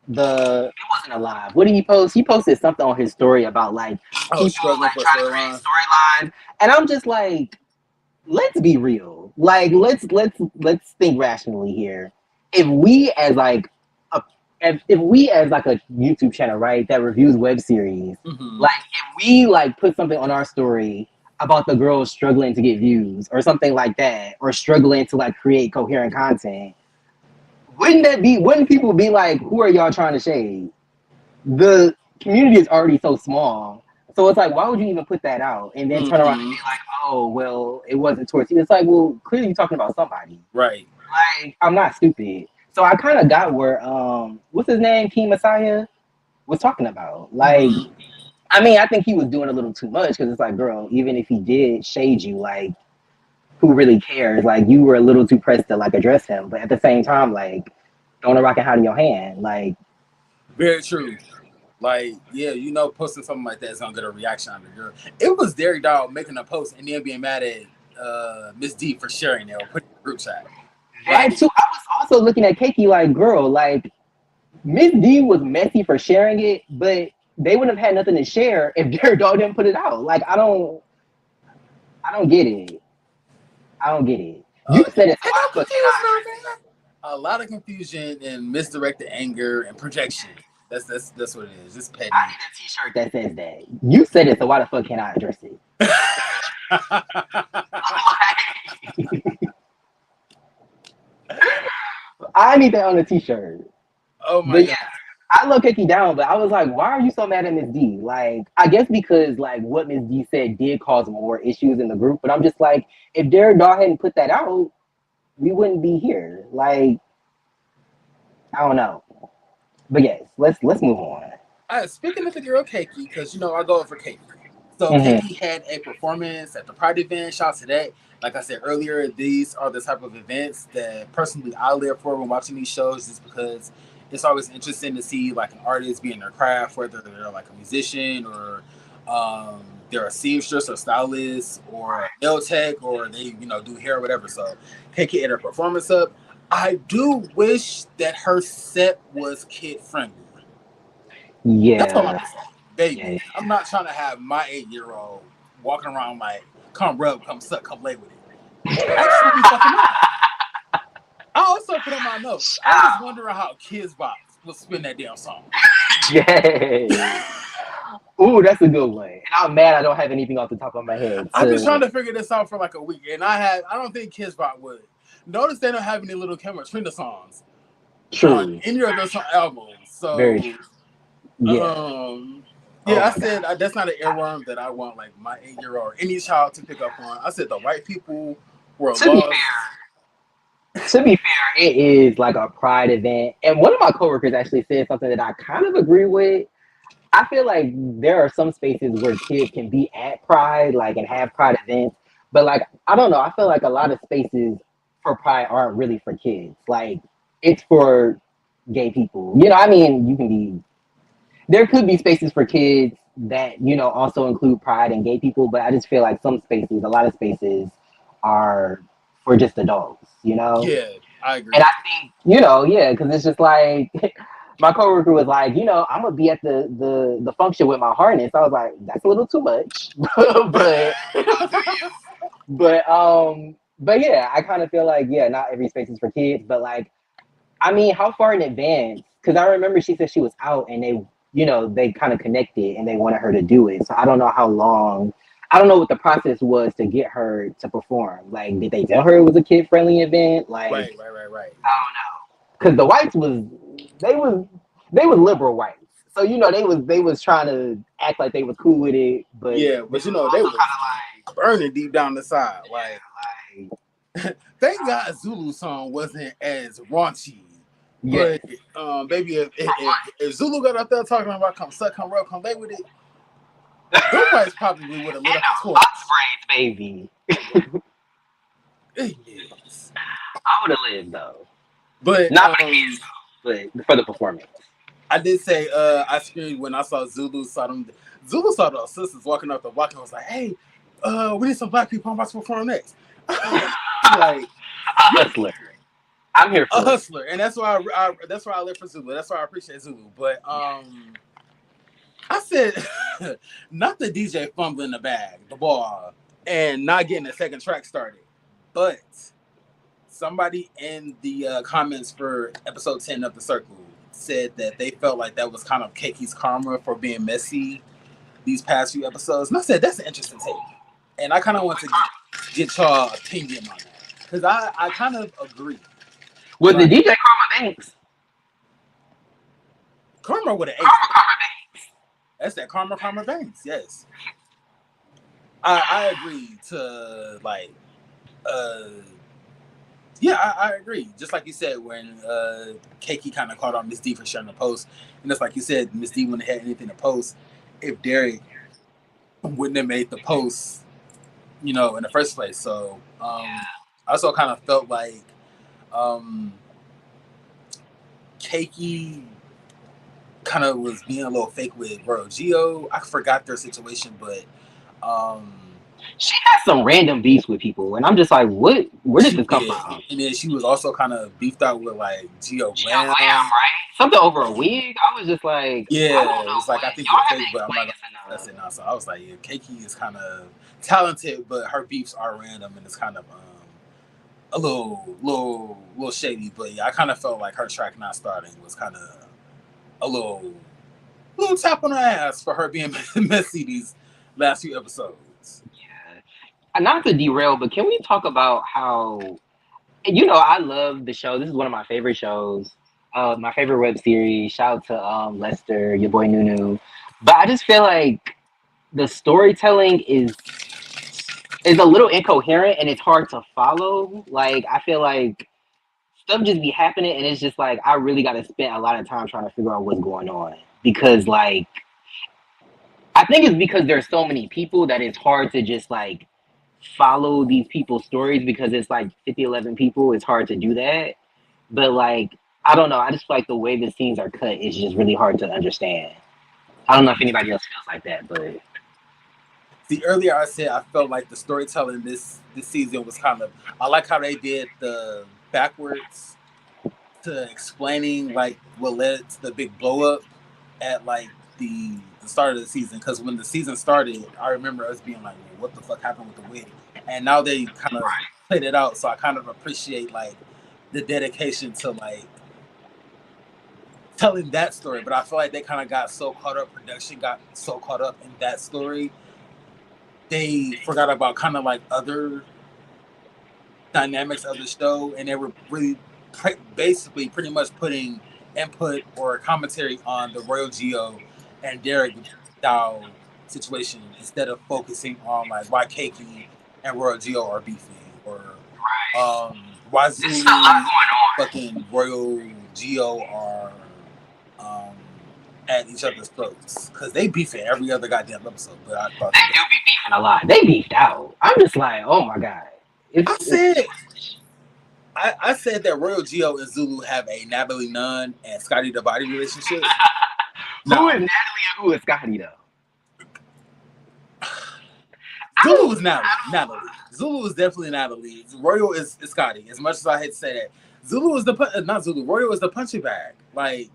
the it wasn't a live. What did he post? He posted something on his story about like Oh, people struggling like for a trying to create storyline. storylines, and I'm just like, let's be real. Like let's think rationally here. If we as like a if we as like a YouTube channel, right, that reviews web series, Mm-hmm. like if we like put something on our story about the girls struggling to get views or something like that, or struggling to like create coherent content, wouldn't people be like, who are y'all trying to shade? The community is already so small. So it's like, why would you even put that out and then turn around and Mm-hmm. be like, oh, well, it wasn't towards you? It's like, well, clearly you're talking about somebody. Right. Like, I'm not stupid. So I kind of got where, what's his name, King Messiah, was talking about. Like, Mm-hmm. I mean, I think he was doing a little too much because it's like, girl, even if he did shade you, like, who really cares? Like, you were a little too pressed to, like, address him. But at the same time, like, throwing a rock and hide in your hand. Like, Very true. Like, yeah, posting something like that is gonna get a reaction out of the girl. It was Derek Doll making a post and then being mad at Miss D for sharing it or putting it in the group chat. Like, that too. I was also looking at Keiki like, girl, like, Miss D was messy for sharing it, but they wouldn't have had nothing to share if Derek Dog didn't put it out. Like, I don't get it. I don't get it. You said it, so and why I'm the fuck confused can't now, man. A lot of confusion and misdirected anger and projection. That's what it is. It's I petty. need a T-shirt that says that. You said it, so why the fuck can't I address it? I need that on a T-shirt. Oh my But yeah, god. I love Keiki down, but I was like, why are you so mad at Miss D? Like, I guess because like what Miss D said did cause more issues in the group. But I'm just like, if Derek Dog hadn't put that out, we wouldn't be here. Like, I don't know. But yes, let's move on. Speaking of the girl Keiki, because I go for Keiki. So Mm-hmm. Keiki had a performance at the Pride event. Shout out to that. Like I said earlier, these are the type of events that personally I live for when watching these shows, just because it's always interesting to see like an artist be in their craft, whether they're like a musician or they're a seamstress or stylist or a nail tech or they do hair or whatever. So Keiki had her performance up. I do wish that her set was kid friendly. That's all I'm Yeah, saying. yeah. Baby, I'm not trying to have my 8-year-old walking around like, come rub, come suck, come lay with it. Actually, be fucking not. I also put on my notes. I was wondering how Kids Box will spin that damn song. Yeah. Ooh, that's a good one. And I'm mad I don't have anything off the top of my head I've been to trying to figure this out for like a week, and I don't think Kids Box would. Notice they don't have any Little Kim or Trina songs on true. any of those albums. Very So, true. Yeah. um, Oh yeah, I my god. said that's not an earworm that I want like my 8-year-old or any child to pick up on. I said the white people were To be lost. fair, to be fair, it is like a pride event. And one of my coworkers actually said something that I kind of agree with. I feel like there are some spaces where kids can be at pride, like and have pride events. But like I don't know, I feel like a lot of spaces for pride aren't really for kids. Like it's for gay people. You know, I mean, you can be there could be spaces for kids, that, you know, also include pride and gay people, but I just feel like some spaces, a lot of spaces are for just adults, you know? Yeah, I agree. And I think, you know, yeah, because it's just like my coworker was like, you know, I'm gonna be at the function with my harness. I was like, that's a little too much, but but yeah, I kind of feel like yeah, not every space is for kids, but like I mean, how far in advance? Because I remember she said she was out and they, you know, they kind of connected and they wanted her to do it. So I don't know how long. I don't know what the process was to get her to perform. Like, did they tell her it was a kid friendly event? Like, Right. I don't know. Because the whites was they was they was liberal whites. So you know they was trying to act like they was cool with it, but Yeah, they but you was know they also was kind of like burning deep down the side. Like, yeah, like thank God Zulu song wasn't as raunchy. yeah. But baby, if Zulu got out there talking about come suck, come rub, come lay with it, them whites probably would have lit And up a the box torch. braids, baby. Yes. I would have lived though. But Not for the kids though, but for the performance. I did say I screamed when I saw Zulu saw them. Zulu saw the sisters walking up the block and was like, "Hey, we need some black people. I'm about to perform next." Like A hustler. I'm here a for it. hustler, and that's why that's why I live for Zulu. That's why I appreciate Zulu. But I said, not the DJ fumbling the ball, and not getting a second track started, but somebody in the comments for episode 10 of the Circle said that they felt like that was kind of Keki's karma for being messy these past few episodes. And I said, that's an interesting take. And I kind of want to get y'all opinion on that. Because I kind of agree. Was the Like, DJ Karma Banks? karma with an H. Karma Banks. That's that karma veins. Yes. I agree to, like, uh, yeah, I agree. Just like you said, when Keiki kind of called out Miss D for sharing the post, and just like you said, Miss D wouldn't have had anything to post if Derek wouldn't have made the post, you know, in the first place. So I also kind of felt like Keiki kind of was being a little fake with Royal Geo. I forgot their situation, but She has some random beefs with people, and I'm just like, what? Where did she this come did. from? And then she was also kind of beefed out with like Geo Geo Glam. Glam, right? Something over a wig. I was just like, I don't Yeah, know it's like I what. think Y'all you're haven't fake, but I'm not explained gonna. this That's enough. it now. So I was like, yeah, Keiki is kind of talented, but her beefs are random and it's kind of a little shady. But yeah, I kind of felt like her track not starting was kind of a little tap on her ass for her being messy these last few episodes. Yeah. Not to derail, but can we talk about how you know I love the show. This is one of my favorite shows. My favorite web series. Shout out to Lester, your boy Nunu. But I just feel like the storytelling is a little incoherent and it's hard to follow. Like I feel like stuff just be happening and it's just like I really got to spend a lot of time trying to figure out what's going on because like I think it's because there's so many people that it's hard to just like follow these people's stories because it's like 50, 11 people. It's hard to do that. But like, I don't know. I just feel like the way the scenes are cut is just really hard to understand. I don't know if anybody else feels like that, but See, earlier I said I felt like the storytelling this season was kind of. I like how they did the backwards to explaining like what led to the big blow up at like the start of the season. Because when the season started, I remember us being like, well, "What the fuck happened with the wig?" And now they kind of played it out, so I kind of appreciate like the dedication to like telling that story. But I feel like they kind of got so caught up, production got so caught up in that story, they forgot about kind of like other dynamics of the show, and they were really basically pretty much putting input or commentary on the Royal Geo and Derek Dow situation instead of focusing on like why Keiki and Royal Geo are beefing or why there's just a lot Zulu going on. fucking Royal Geo are um, at each other's throats because they beef in every other goddamn episode. But I thought They do be beefing a lot. They beefed out. I'm just like, oh my god. I said I said that Royal Geo and Zulu have a Natalie Nunn and Scotty the Body relationship. Who is No, Natalie and who is Scotty though? Zulu is not a lead. Zulu is definitely not a lead. Royal is Scotty. As much as I hate to say that, Zulu is not Zulu. Royal is the punching bag. Like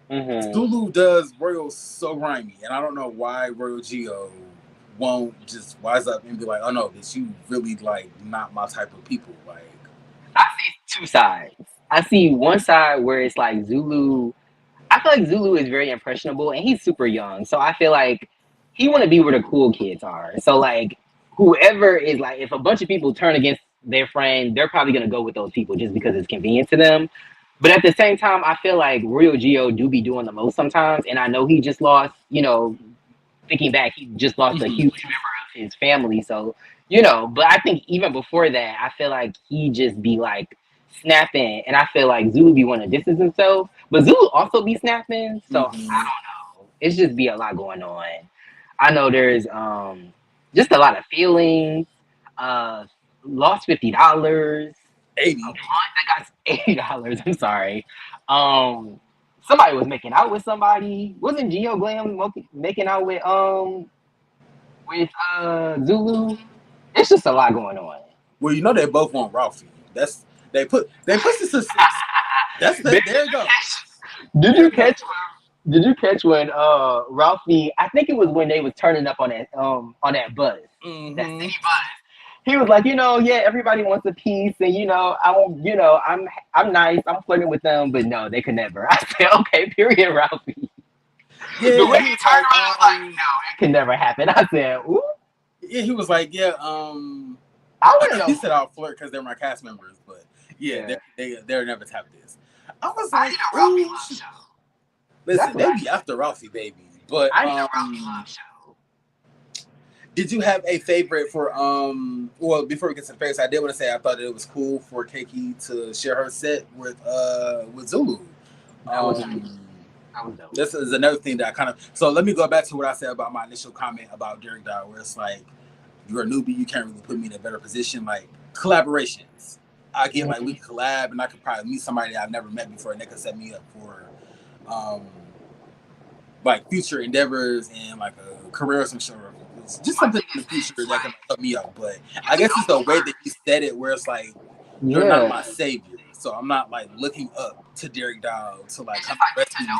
Zulu does Royal so grimy, and I don't know why Royal Geo won't just wise up and be like, "Oh no, bitch, you really like not my type of people." Like, I see two sides. I see one side where it's like Zulu. I feel like Zulu is very impressionable and he's super young. So I feel like he want to be where the cool kids are. So like whoever is like, if a bunch of people turn against their friend, they're probably gonna go with those people just because it's convenient to them. But at the same time, I feel like Royal Geo do be doing the most sometimes, and I know he just lost. Thinking back, he just lost a huge member of his family. So, but I think even before that, I feel like he just be like snapping, and I feel like Zulu be want to distance himself, but Zulu also be snapping. So I don't know. It's just be a lot going on. I know there's just a lot of feelings. Uh, Lost $50. 80. I got $80. I'm sorry. Um, Somebody was making out with somebody. Wasn't Geo Glam making out with Zulu? It's just a lot going on. Well, they both want Ralphie. They pussy sisters. There you go. Did you catch? Did you catch when Ralphie? I think it was when they was turning up on that bus, that city bus. He was like, yeah, everybody wants a piece, and I'm nice, I'm flirting with them, but no, they could never. I said, okay, period, Ralphie. Yeah, the way he turned around, like, no, it can never happen. I said, ooh. Yeah, he was like, yeah, I want to know. He said I'll flirt because they're my cast members, but yeah. They're never tap this. I was like, Ralphie love show. Listen, they be after Ralphie, baby. But I need a Ralphie love show. Did you have a favorite for well, before we get to the favorites, I did want to say I thought it was cool for Keiki to share her set with Zulu. That was dope. This is another thing that I kind of, so let me go back to what I said about my initial comment about Derek Dow, where it's like, you're a newbie, you can't really put me in a better position. Like collaborations, I get like we can collab, and I could probably meet somebody that I've never met before, and they could set me up for like future endeavors and like a career or some sort of just something in the future that can help me out. But I guess it's the way that you said it, where it's like you're not my savior, so I'm not like looking up to Derek Dow to like come rescue me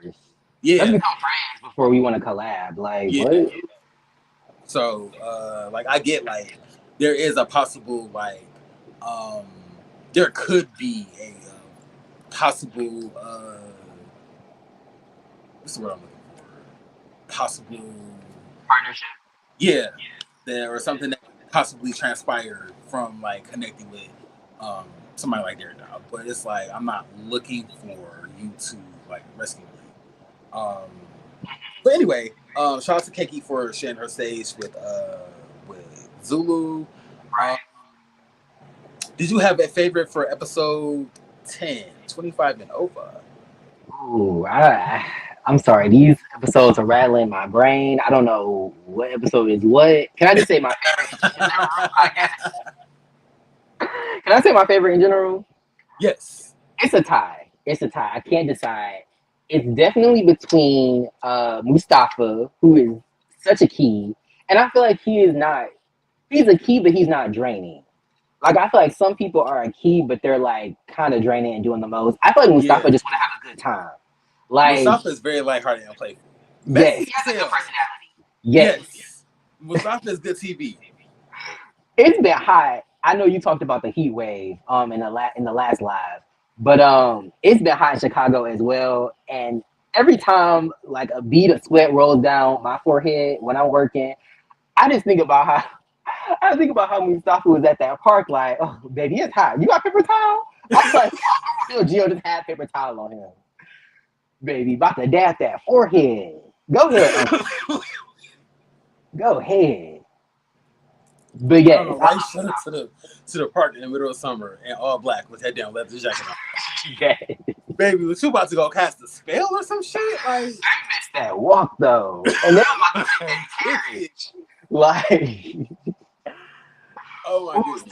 first. Yeah, let's become friends before we want to collab. Like what? So like I get like there is a possible like there could be a possible what's the word I'm looking for? Possible partnership. Yeah, there or something that possibly transpired from like connecting with somebody like Derek Dow. But it's like I'm not looking for you to like rescue me. But anyway, shout out to Keiki for sharing her stage with Zulu. Did you have a favorite for episode 10, 25 and over? Ooh, I'm sorry. These episodes are rattling my brain. I don't know what episode is what. Can I just say my favorite? Can I say my favorite in general? Yes. It's a tie. I can't decide. It's definitely between Mustafa, who is such a key, and I feel like he's a key, but he's not draining. Like I feel like some people are a key, but they're like kind of draining and doing the most. I feel like Mustafa just want to have a good time. Like Mustafa is very lighthearted and playful. Yes, he has a good personality. Yes. Mustafa is good TV. It's been hot. I know you talked about the heat wave in the last live, but it's been hot in Chicago as well. And every time like a bead of sweat rolls down my forehead when I'm working, I just think about how Mustafa was at that park. Like, oh baby, it's hot. You got paper towel? I was like, oh, Gio just had paper towel on him. Baby, about to dab that forehead. Go ahead. Go ahead. But yeah, right to the park in the middle of summer and all black with head down, leather jacket on. Yeah. Baby, was you about to go cast a spell or some shit? Like, I missed that walk though, and then I'm about to take that carriage. Like, oh my goodness.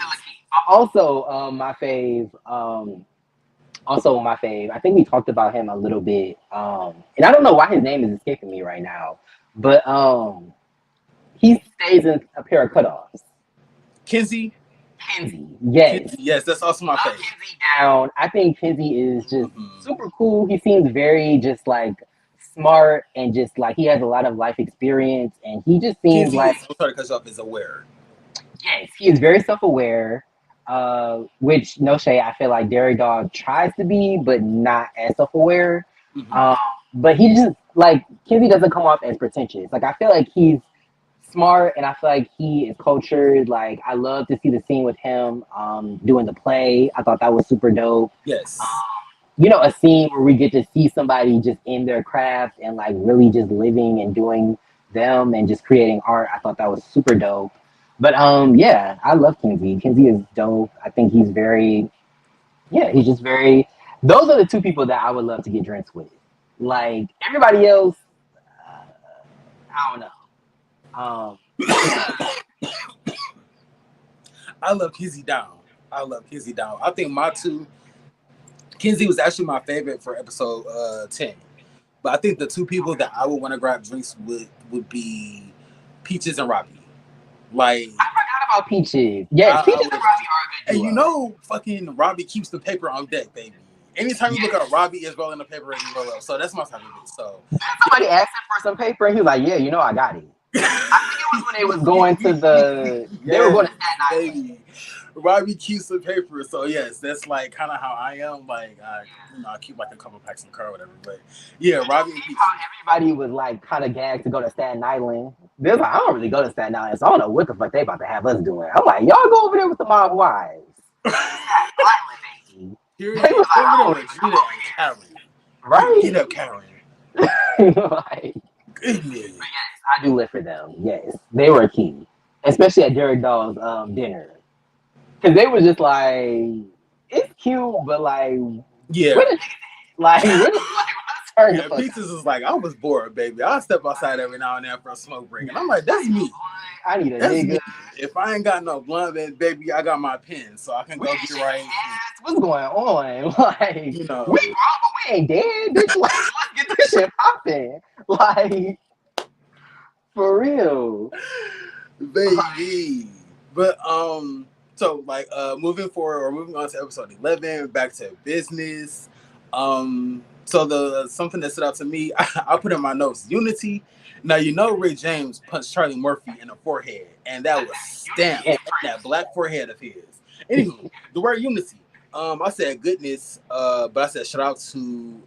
Also, my fave. I think we talked about him a little bit. And I don't know why his name is escaping me right now, but He stays in a pair of cutoffs. Kenzie. Kenzie, yes. Kenzie, yes, that's also my Love favorite. Kenzie down. I think Kenzie is just Hmm. super cool. He seems very just like smart and just like he has a lot of life experience and he just seems Kenzie like is, I'm sorry to cut you off, is aware. yes, he is very self-aware. Which no shade, I feel like Derek Dog tries to be, but not as self-aware. Hmm. Um, but he just like Kenzie doesn't come off as pretentious. Like I feel like he's smart and I feel like he is cultured. Like I love to see the scene with him doing the play. I thought that was super dope. Yes. A scene where we get to see somebody just in their craft and like really just living and doing them and just creating art. I thought that was super dope. But yeah, I love Kenzie. Kenzie is dope. I think he's very yeah, he's just very those are the two people that I would love to get drinks with. Like everybody else, I don't know. Because I love Kenzie down. I love Kenzie down. I think my two, Kenzie was actually my favorite for episode 10. But I think the two people that I would want to grab drinks with would be Peaches and Robbie. Like, I forgot about Peaches. Yes, I Peaches and would. Robbie are a And good duo. fucking Robbie keeps the paper on deck, baby. Anytime you look up, Robbie is rolling the paper as you roll up. So that's my type of it. So, Somebody asked him for some paper, and he was like, "Yeah, I got it." I think it was when they was going to they were going yes, to Staten Island. baby. Robbie keeps the paper. So yes, that's like kind of how I am. Like I keep like a couple packs in the car or whatever. But yeah, Robbie and Peaches. How everybody was like kind of gagged to go to Staten Island. They're like, I don't really go to Staten Island, so I don't know what the fuck they about to have us doing. I'm like, y'all go over there with the mob wives. Island, baby. Here, They was like, over I there don't with even Gina go and Karen. right? Get up, Karen. Like, Goodness. but yes, I do live for them. Yes, they were key, especially at Derek Dawes' dinner, because they were just like, it's cute, but like, Yeah. what? Like, what? Like, let's turn the Yeah, fuck up. Pizzas is like, I was bored, baby. I'll step outside every now and then for a smoke break. And I'm like, that's me. I need a That's nigga. me. If I ain't got no blunt, then baby, I got my pen, so I can go get right. What's going on? Like, You know, we wrong, but we ain't dead, bitch. Like, let's get this shit popping. Like, for real. baby. But so like moving forward or moving on to episode 11, back to business. So the something that stood out to me, I put in my notes, unity. Now Rick James punched Charlie Murphy in the forehead, and that was stamped on that black forehead of his. Anywho, the word unity. I said goodness, but I said shout out to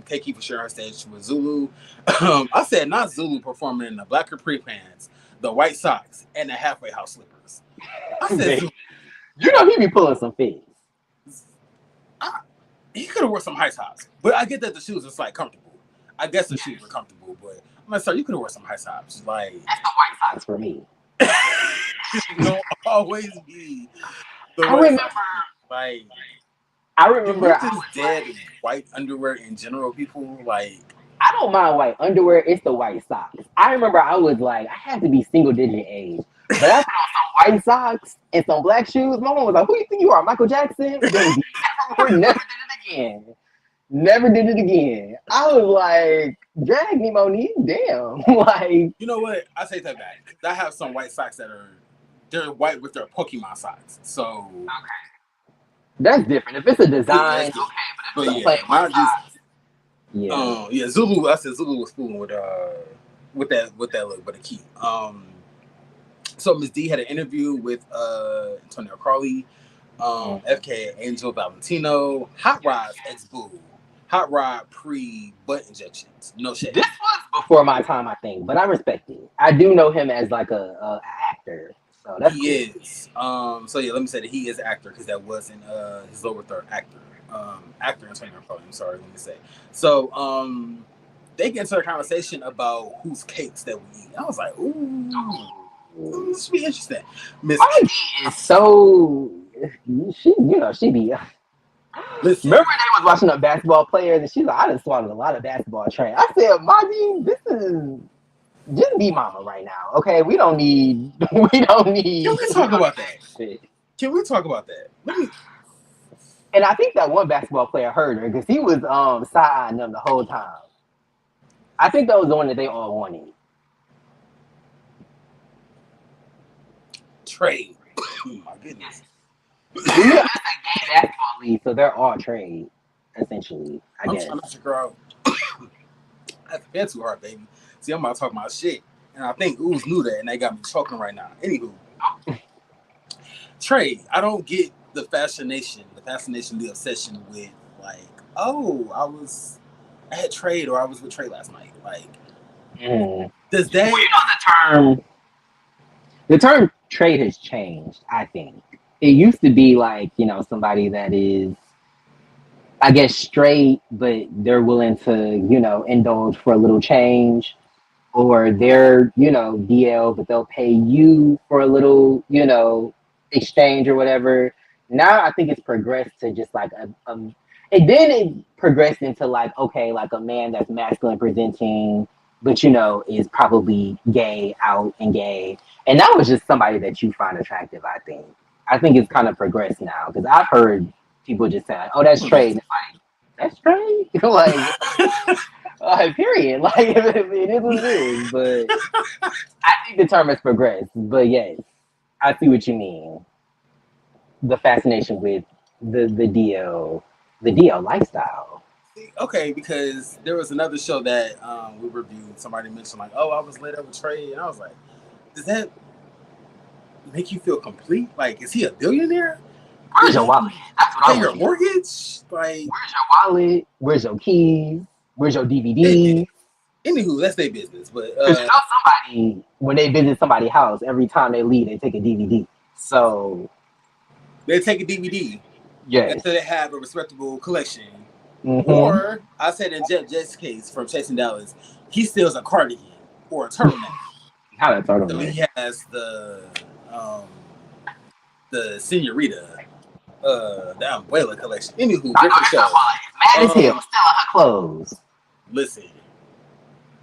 Keiki for sharing her stage with Zulu. I said not Zulu performing in the black capri pants, the white socks, and the halfway house slippers. I said Zulu. He be pulling some figs. He could have worn some high tops, but I get that the shoes was like comfortable. I guess the shoes were comfortable, but I'm like, sir, you could have worn some high tops. Like that's the white socks for me. Don't always be the I white remember. socks. Like I if remember. you're I just was dead like, white underwear in general, people like. I don't mind white underwear. It's the white socks. I remember I was like, I had to be single digit age, but I put on some white socks and some black shoes. My mom was like, "Who you think you are, Michael Jackson?" Baby, never did it again. Never did it again. I was like, drag me, Monique. Damn. Like, You know what? I take that back. I have some white socks that they're white with their Pokemon socks. So that's different. If it's a design, yeah, okay, but but if it's a yeah, plain white mine just socks, yeah. Zulu. I said Zulu was fooling with that look, but a key. So Miss D had an interview with Antonio Carly, FK Angel Valentino, Hot Rod's ex boo, Hot Rod pre butt injections. No shade. This was before my time, I think, but I respect it. I do know him as like a actor, so that's He cool. is. So yeah, let me say that he is actor because that wasn't his lower third actor. Actor Antonio Carly. I'm sorry, let me say. So they get into a conversation about whose cakes that we eat. I was like, ooh. This should be interesting. Miss Cardi is so she be. Listen. Remember they was watching the basketball players and she's like, I just swallowed a lot of basketball trash. I said, Margie, this is just be mama right now, okay? We don't need. Can we talk about that? Shit. Can we talk about that? Let me. And I think that one basketball player heard her because he was side-eyeing them the whole time. I think that was the one that they all wanted. trade. My goodness. Well, it's a gay basketball league, so they're all trade, essentially, I I'm guess. trying to figure out. I have to bet too hard, baby. See, I'm about to talk my shit. And I think Ooze knew that, and they got me choking right now. Anywho, trade. I don't get the fascination, the obsession with, like, oh, I had trade or I was with Trey last night. Like, does that. Well, the term trade has changed, I think. It used to be like, somebody that is, I guess, straight, but they're willing to, indulge for a little change, or they're, DL, but they'll pay you for a little, exchange or whatever. Now I think it's progressed to just like and then it progressed into like, okay, like a man that's masculine presenting, but is probably gay, out and gay. And that was just somebody that you find attractive, I think. I think it's kind of progressed now because I've heard people just say, like, oh, that's trade. And it's like, that's trade? Period. Like, it is what it is. But I think the term has progressed. But yes, I see what you mean. The fascination with the DL lifestyle. Okay, because there was another show that we reviewed. Somebody mentioned, like, oh, I was laid up with Trey. And I was like, does that make you feel complete? Like, is he a billionaire? Where's your wallet? That's what pay your mortgage? Like, where's your wallet? Where's your keys? Where's your DVD? Anywho, that's their business. But somebody, when they visit somebody's house, every time they leave, they take a DVD. So they take a DVD. Yes. Until they have a respectable collection. Mm-hmm. Or I said in Jet's case from Chasing Dallas, he steals a cardigan or a turtleneck. Not a turtleneck. So he has the Senorita, the Abuela collection. Anywho, different show. Mad as hell, stealing her clothes. Listen,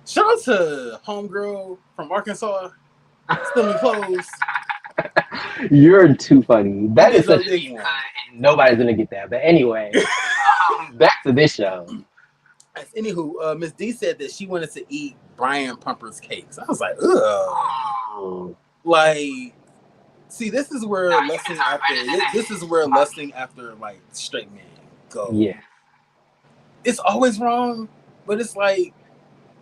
shout out to homegirl from Arkansas stealing clothes. You're too funny. That is such a big one. And nobody's gonna get that. But anyway, back to this show. Anywho, Miss D said that she wanted to eat Brian Pumper's cakes. I was like, ugh. Oh. Like, see, this is where lusting after like straight men go. Yeah. It's always wrong, but it's like,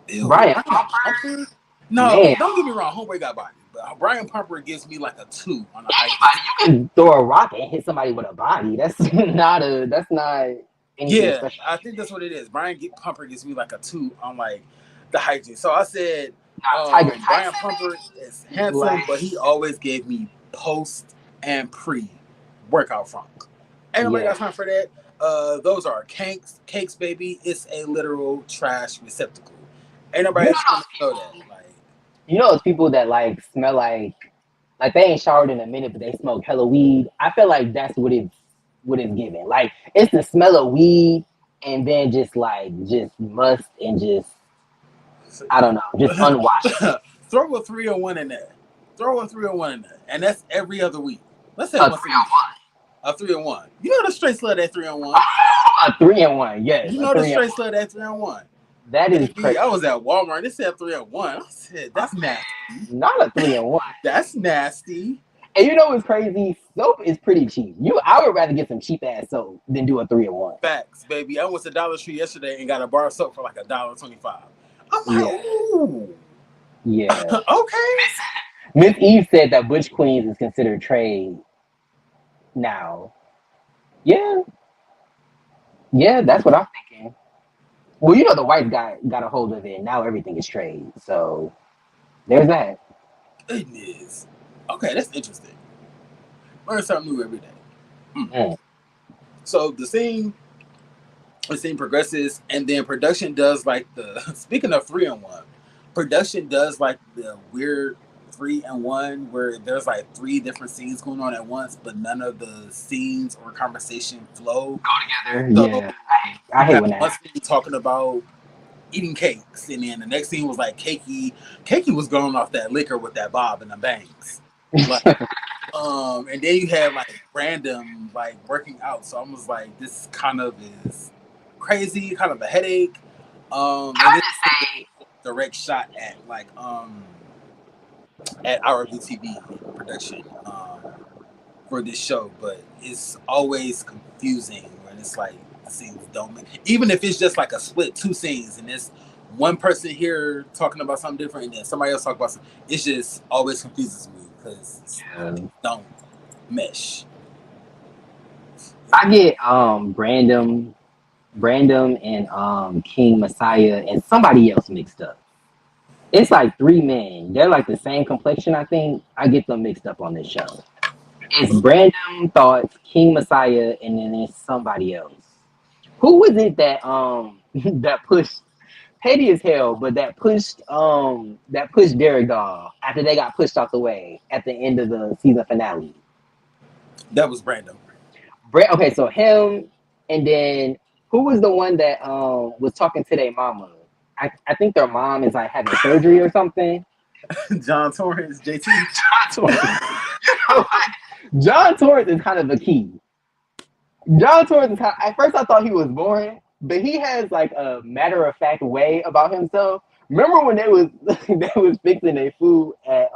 ew, Brian Pumper? No, man. Don't get me wrong. Homeboy got body. But Brian Pumper gives me like a 2 on the height. You can throw a rock and hit somebody with a body. That's not yeah, special. I think that's what it is. Brian Pumper gives me like a 2 on like the hygiene. So I said Brian Pumper is handsome, but he always gave me post and pre workout funk. Ain't nobody got time for that. Those are cakes, baby. It's a literal trash receptacle. Ain't nobody else gonna know that. You know those people that like smell like they ain't showered in a minute, but they smoke hella weed. I feel like that's what it's giving. Like, it's the smell of weed and then just must and just, I don't know, just unwashed. Throw a 301 in there. And that's every other week. Let's say a 301. A 301. You know the straight slut at 301. A 3-1, yes. You know the straight slut at 301. That is crazy. I was at Walmart. They said 301. I said, that's nasty. Not a 3-1. That's nasty. And you know what's crazy? Soap is pretty cheap. I would rather get some cheap ass soap than do a 3-1. Facts, baby. I went to Dollar Tree yesterday and got a bar of soap for like $1.25. I'm like, ooh. Yeah. Okay. Miss Eve said that Butch Queens is considered trade now. Yeah. Yeah, that's what I'm thinking. Well, you know the white guy got a hold of it. Now everything is trade. So there's that. It is. Okay, that's interesting. Learn something new every day. Mm. So the scene progresses, and then production does like speaking of 3-1, production does like the weird 3-1 where there's like 3 different scenes going on at once, but none of the scenes or conversation flow together. So yeah, I hate when that. One scene talking about eating cakes, and then the next scene was like Cakey was going off that liquor with that bob and the bangs. Like, and then you have like random like working out. So I was like, this kind of is crazy, kind of a headache. And this is a direct shot at like at our TV production for this show, but it's always confusing when it's like the scenes don't make, even if it's just like a split two scenes and it's one person here talking about something different and then somebody else talking about something. It's just always confuses me because don't mesh. I get Brandon and King Messiah and somebody else mixed up. It's like three men. They're like the same complexion, I think. I get them mixed up on this show. It's Brandon Thoughts, King Messiah, and then there's somebody else. Who was it that that pushed petty as hell, but that pushed Derek Dahl after they got pushed off the way at the end of the season finale? That was Brandon. Okay, so him, and then who was the one that was talking to their mama? I think their mom is like having surgery or something. John Torrance, JT. John Torrance. John Torrance is kind of the key. John Torrance is kind of, at first I thought he was boring, but he has like a matter of fact way about himself. Remember when they was fixing their food at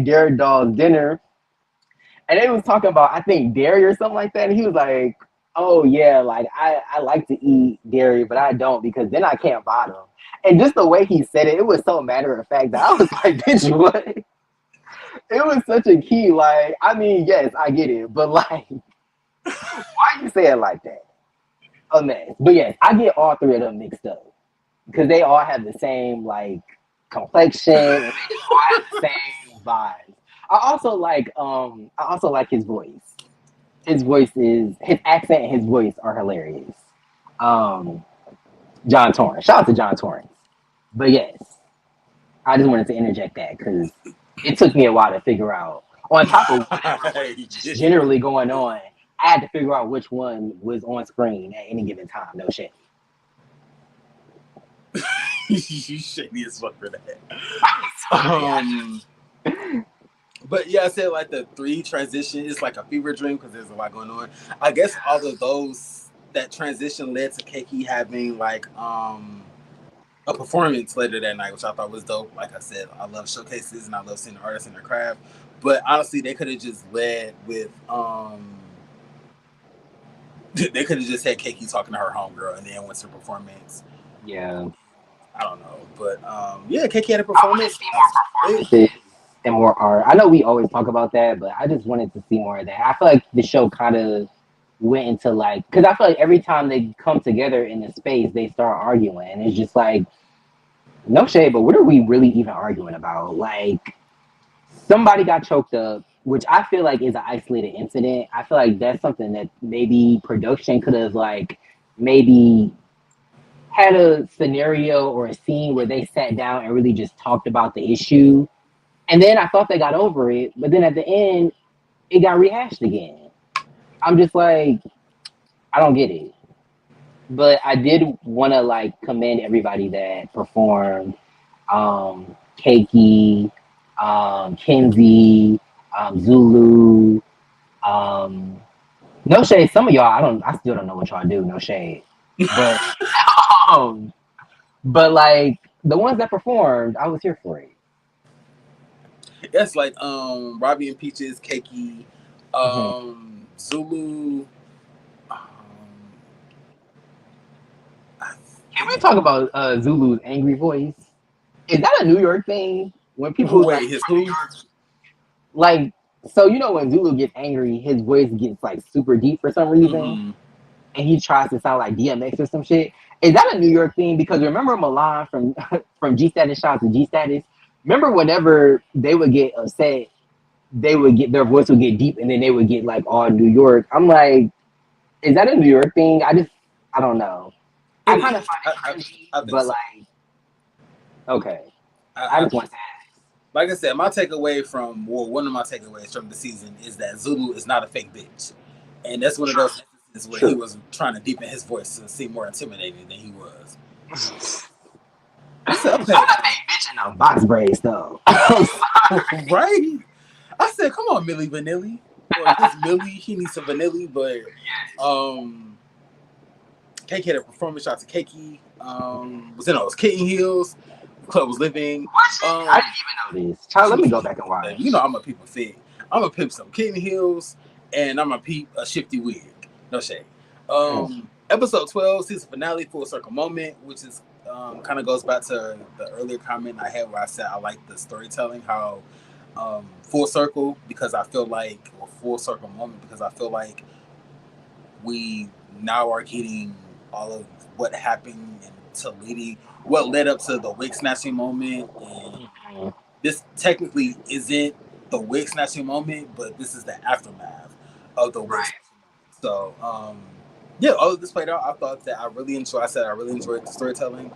Derek Dahl's dinner, and they was talking about I think dairy or something like that, and he was like, "Oh yeah, like I like to eat dairy, but I don't because then I can't buy them." And just the way he said it, it was so matter of fact that I was like, "Bitch, what?" It was such a key. Like, I mean, yes, I get it, but like, why you say it like that? A mess. But yes, I get all three of them mixed up because they all have the same like complexion and they just all have the same vibes. I also like his voice. His accent and his voice are hilarious. Um, John Torrance. Shout out to John Torrance. But yes, I just wanted to interject that because it took me a while to figure out. On top of whatever was just generally going on, I had to figure out which one was on screen at any given time. No shit. You shady as fuck for that. I'm sorry. But yeah, I said like the three transition is like a fever dream because there's a lot going on. I guess all of those that transition led to Keiki having like a performance later that night, which I thought was dope. Like I said, I love showcases and I love seeing the artists and their craft. But honestly, they could have just led with they could have just had Keiki talking to her homegirl and then went to performance. Yeah. I don't know, but yeah, Keiki had a performance. I want to see more performances and more art. I know we always talk about that, but I just wanted to see more of that. I feel like the show kind of went into like, because I feel like every time they come together in a space, they start arguing, and it's just like, no shade, but what are we really even arguing about? Like, somebody got choked up, which I feel like is an isolated incident. I feel like that's something that maybe production could have like maybe had a scenario or a scene where they sat down and really just talked about the issue. And then I thought they got over it, but then at the end, it got rehashed again. I'm just like, I don't get it. But I did want to like commend everybody that performed. Keiki, Kenzie, Zulu. No shade. Some of y'all, I still don't know what y'all do. No shade. But um, but like the ones that performed, I was here for it. That's like Robbie and Peaches, Keiki, Zulu. Can we talk about Zulu's angry voice? Is that a New York thing? When people wait, like, his who? Like, so you know when Zulu gets angry, his voice gets like super deep for some reason, and he tries to sound like DMX or some shit. Is that a New York thing? Because remember Milan from from G Status Shout to G Status. Remember whenever they would get upset, they would get their voice would get deep, and then they would get like all New York. I'm like, is that a New York thing? I don't know. I kind of find it cringy, but so. Like, okay. I just want to ask. Like I said, my takeaway from one of my takeaways from the season is that Zulu is not a fake bitch, and that's one of those instances where he was trying to deepen his voice to seem more intimidating than he was. I said, okay, I'm not a bitch in a box braids though. Right? I said, come on, Millie Vanilli. Or just Millie, he needs some Vanilli, but Keiki had a performance shot to Keiki. Was in those kitten heels. Club was living. I didn't even know this. Child, let me go back and watch. You know I'm a peep a fit. I'm gonna peep some kitten heels, and I'm gonna peep a shifty wig. No shade. Episode 12, season finale, full circle moment, which is kind of goes back to the earlier comment I had where I said I like the storytelling, how full circle because I feel like, or full circle moment because I feel like we now are getting all of what happened to leading, what led up to the wig snatching moment, and this technically isn't the wig snatching moment, but this is the aftermath of the wig snatching moment. So, yeah, all of this played out. I thought that I really enjoyed. I said I really enjoyed the storytelling.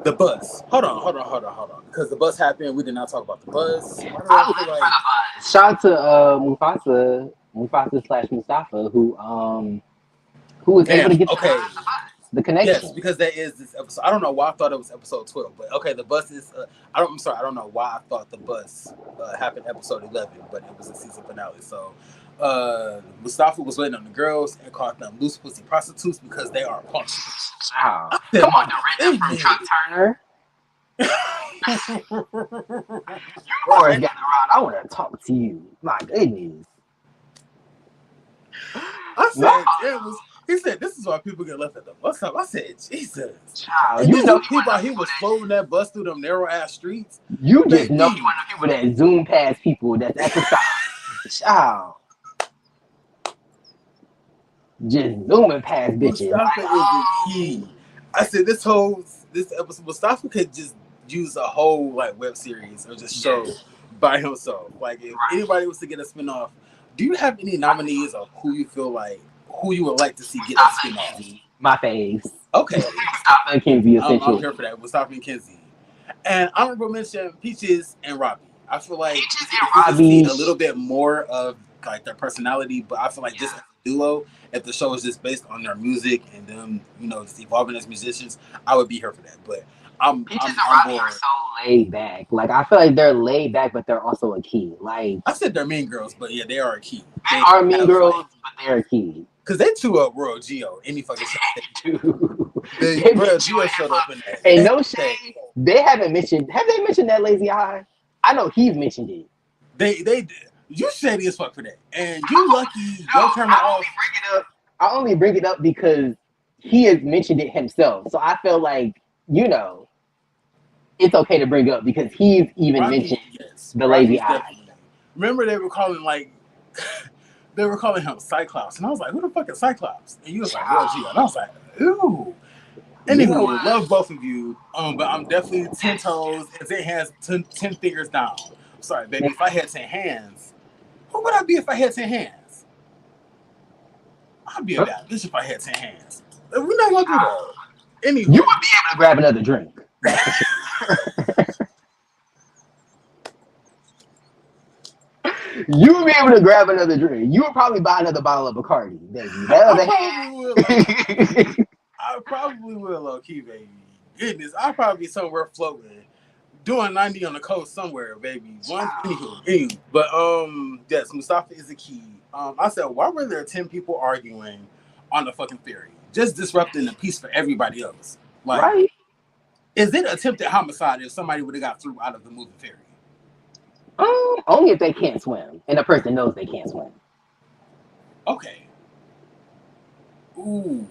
The bus. Hold on. Because the bus happened. We did not talk about the bus. Shout out to Mufasa slash Mustafa, who was able to get the connection. Yes, because that is this episode. I don't know why I thought it was episode 12, but okay, the bus is. I'm sorry. I don't know why I thought the bus happened episode 11, but it was the season finale. So, Mustafa was waiting on the girls and called them loose pussy prostitutes because they are punctual. Wow. Come on, the from Chuck Turner. You always got around. I want to talk to you. My goodness. I said he said this is why people get left at the bus stop. I said, Jesus. Child, and you know people he was floating that bus through them narrow ass streets. You just know you one of the people that zoom past people that's at the stop. Child. Just zooming past bitches. Mustafa is the key. I said this episode, Mustafa could just use a whole like web series or just show by himself. Like if anybody was to get a spinoff, do you have any nominees of who you would like to see get a spinoff? My face. Okay. Mustafa and Kenzie, essentially. I'm here for that. Mustafa and Kenzie. And honorable mention, Peaches and Robbie. I feel like Peaches and Robbie a little bit more of like their personality, but I feel like just as a duo, if the show is just based on their music and them, just evolving as musicians, I would be here for that. But Peaches and Robbie are so laid back. Like I feel like they're laid back, but they're also a key. Like I said, they're mean girls, but yeah, they are a key. They are mean girls, but they're a key. Cause they chew up Royal Geo any fucking shit they do. Royal Geo showed up in that. And no shade, they haven't mentioned. Have they mentioned that lazy eye? I know he's mentioned it. They did. You shady as fuck for that, and you lucky. Don't turn it off. I only bring it up because he has mentioned it himself. So I feel like it's okay to bring up because he's even mentioned the lazy eye. Definitely. Remember they were calling him Cyclops, and I was like, "Who the fuck is Cyclops?" And you was like, "Well, gee," and I was like, "Ooh." Anywho, love both of you. But I'm definitely 10 toes and 10 hands, 10 fingers down. I'm sorry, baby. If I had 10 hands, who would I be if I had 10 hands? I'd be a bad bitch if I had 10 hands. We're not gonna do that. Anyway, you would be able to grab another drink. You would be able to grab another drink. You would probably buy another bottle of Bacardi, baby. I probably will, low key, baby. Goodness, I'll probably be somewhere floating, doing 90 on the coast somewhere, baby. Anywho. But yes, Mustafa is the key. I said, why were there 10 people arguing on the fucking ferry, just disrupting the peace for everybody else? Like, right? Is it attempted homicide if somebody would have got through out of the moving ferry? Only if they can't swim, and the person knows they can't swim. Okay. Ooh.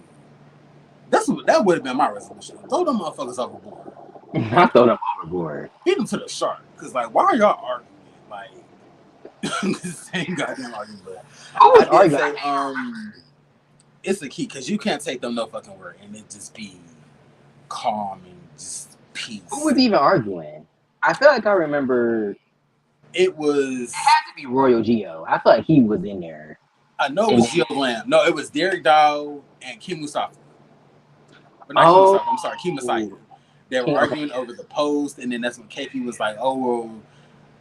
That would have been my resolution. Throw them motherfuckers overboard. Not throw them overboard. Hit them to the shark. Because, like, why are y'all arguing? Like, the same goddamn argument. But I did say, it's the key. Because you can't take them no fucking word and it just be calm and just peace. Who was even arguing? I feel like I remember... It had to be Royal Geo. I feel like he was in there. I know it was Geo Lamb. No, it was Derek Dow and Kim Mustafa. Mustafa, I'm sorry, Kim Mustafa. They were arguing over the post, and then that's when KP was like, "Oh, well,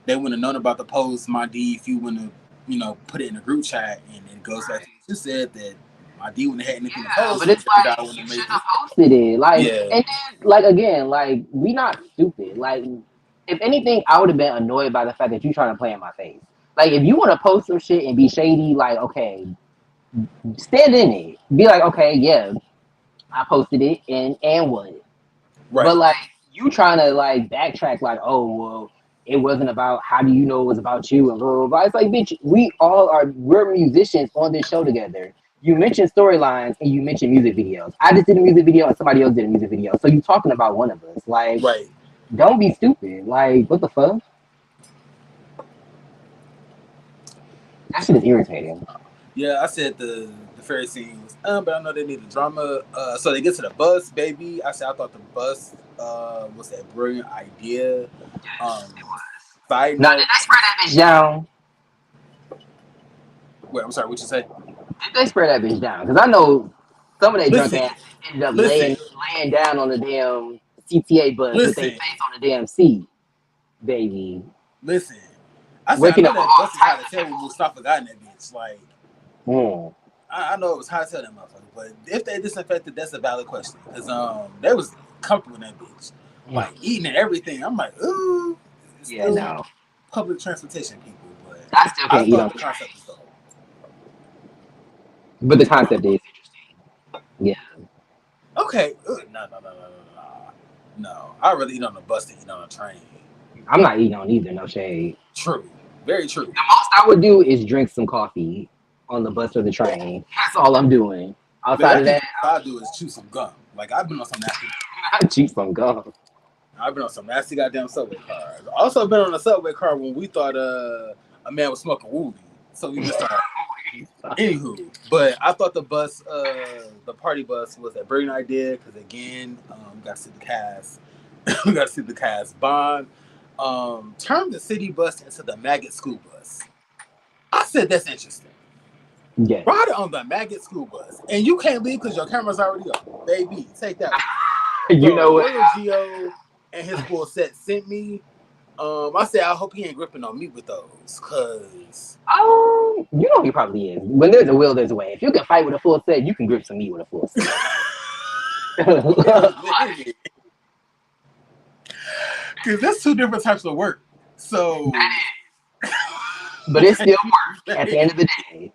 they wouldn't have known about the post, my D, if you wouldn't have, put it in the group chat." And it goes back to what you said that my D wouldn't have had anything to post. But it's like you should have posted it. Like, and then, like again, like we not stupid. Like. If anything, I would have been annoyed by the fact that you trying to play in my face. Like, if you want to post some shit and be shady, like, okay, stand in it. Be like, okay, yeah, I posted it, and what? But Right. like you trying to like backtrack, like, oh well, it wasn't about how do you know it was about you and blah blah blah. It's like, bitch, we're musicians on this show together. You mentioned storylines and you mentioned music videos. I just did a music video and somebody else did a music video. So you talking about one of us. Like, Right. don't be stupid. Like, what the fuck? That shit is irritating. Yeah, I said the fairy scene was, but I know they need the drama. So they get to the bus, baby. I said I thought the bus was a brilliant idea. Um, Side Now, did note, they spread that bitch down? wait, I'm sorry, what you say? Did they spread that bitch down? Because I know some of they drunk Listen, ass ended up listen, laying down on the damn CTA bus with their listen, face on the damn seat, baby. listen. I said I Waking know up that bus is all hot types as of hell when pimples. Mustafa got in that bitch. Like, I know it was hot as hell that motherfucker, but if they disinfected, that's a valid question. Because they was comfortable in that bitch. Like eating and everything. I'm like, ooh, it's Yeah, still no. public transportation people, but I still I can't eat thought on the the concept train. was dope. But the concept is interesting. Yeah. Okay. No. No. I really eat on the bus to eat on a train. I'm not eating on either, no shade. True. Very The true. most I would do is drink some coffee on the bus or the train. That's all I'm doing. Baby, Outside I of think that, the most I do is chew some gum. Like I've been on some nasty. I chew some gum. I've been on some nasty goddamn subway cars. Also been on a subway car when we thought a man was smoking wooly, so we missed our. Anywho, but I thought the party bus was a brilliant idea because again, we got to see the cast. We got to see the cast bond. Turn the city bus into the maggot school bus. I said that's interesting. Yes. Ride on the maggot school bus, and you can't leave because your camera's already up. Baby, take that one. You So know what? Royal Geo and his full set sent me. I said I hope he ain't gripping on me with those, cause You know he probably is. When there's a will, there's a way. If you can fight with a full set, you can grip some meat with a full set. wait a minute, cause that's two different types of work. So, But it still works at the end of the day.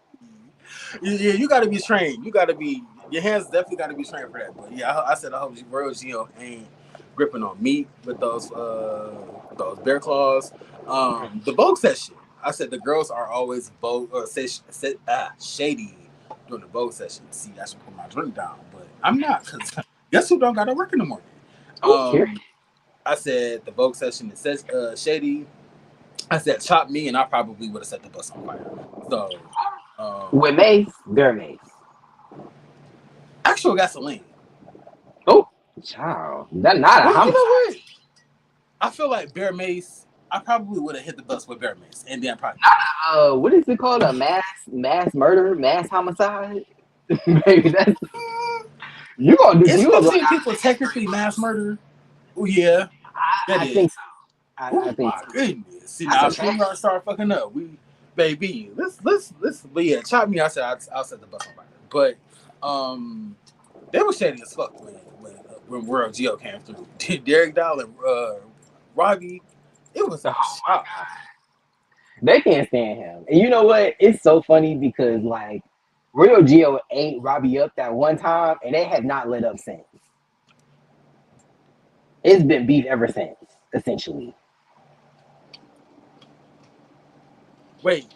yeah, you got to be trained. You got to be your hands definitely got to be trained for that. But yeah, I said I hope Royal Geo ain't gripping on meat with those bear claws. The Vogue session. I said the girls are always shady during the Vogue session. See, I should put my drink down, but I'm not because guess who don't got to work in the morning. Oh, period. I said the Vogue session is shady. I said chop me, and I probably would have set the bus on fire. So, With Mace, Bear Mace. actual gasoline. Oh, child. That's not a Well, you homicide. know what? I feel like Bear Mace. I probably would have hit the bus with Bear Mace, and then probably. What is it called? A mass murder, mass homicide? Maybe that's you gonna do. Is You gonna go 15 down people technically mass murder? Oh yeah, that I think is. so. I Oh think my so. goodness! See That's now, a stream tragedy. yard start fucking up. We, baby, let's. But yeah, chop me. I said I'll set the bus on fire. But they were shady as fuck when World Geo came through. Derek Doll and Robbie, it was a Oh my shock. god. They can't stand him. And you know what? It's so funny because like Rio Gio ate Robbie up that one time and they have not let up since. It's been beef ever since, essentially. Wait,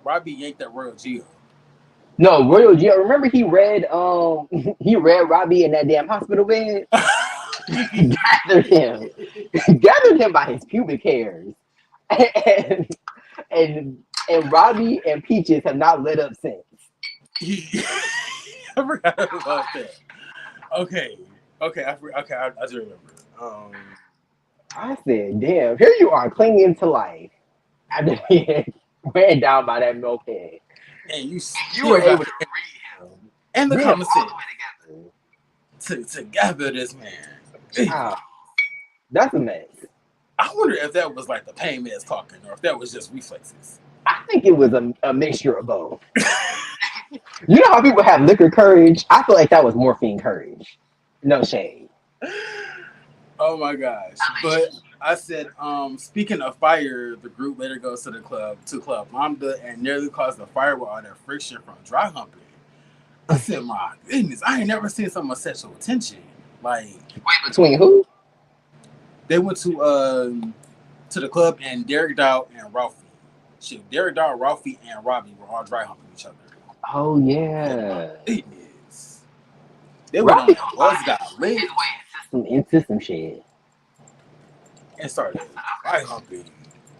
Robbie yanked that Royal Geo. No, Royal Gio, remember he read he read Robbie in that damn hospital bed? Gathered him. Gathered him by his pubic hairs. And and and Robbie and Peaches have not let up since. I forgot about that. Okay, I do remember. I said, damn, here you are clinging to life after being ran down by that moped. And you You were still got able to read him. and the Read him common all sense the way to gather this man. together. Child, that's a mess. I wonder if that was like the pain meds talking, or if that was just reflexes. I think it was a mixture of both. You know how people have liquor courage? I feel like that was morphine courage. No shade. Oh my gosh! But I said, speaking of fire, the group later goes to Club Lambda, and nearly caused a fire with all that friction from dry humping. I said, my goodness, I ain't never seen so much sexual tension. Like, Wait, between who? They went to the club, and Derek Dow and Ralphie. Shit, Derek Dow, Ralphie, and Robbie were all dry humping each other. Oh yeah. It is. They went on Robbie that buzz, got lit, into some shit. and started dry humping.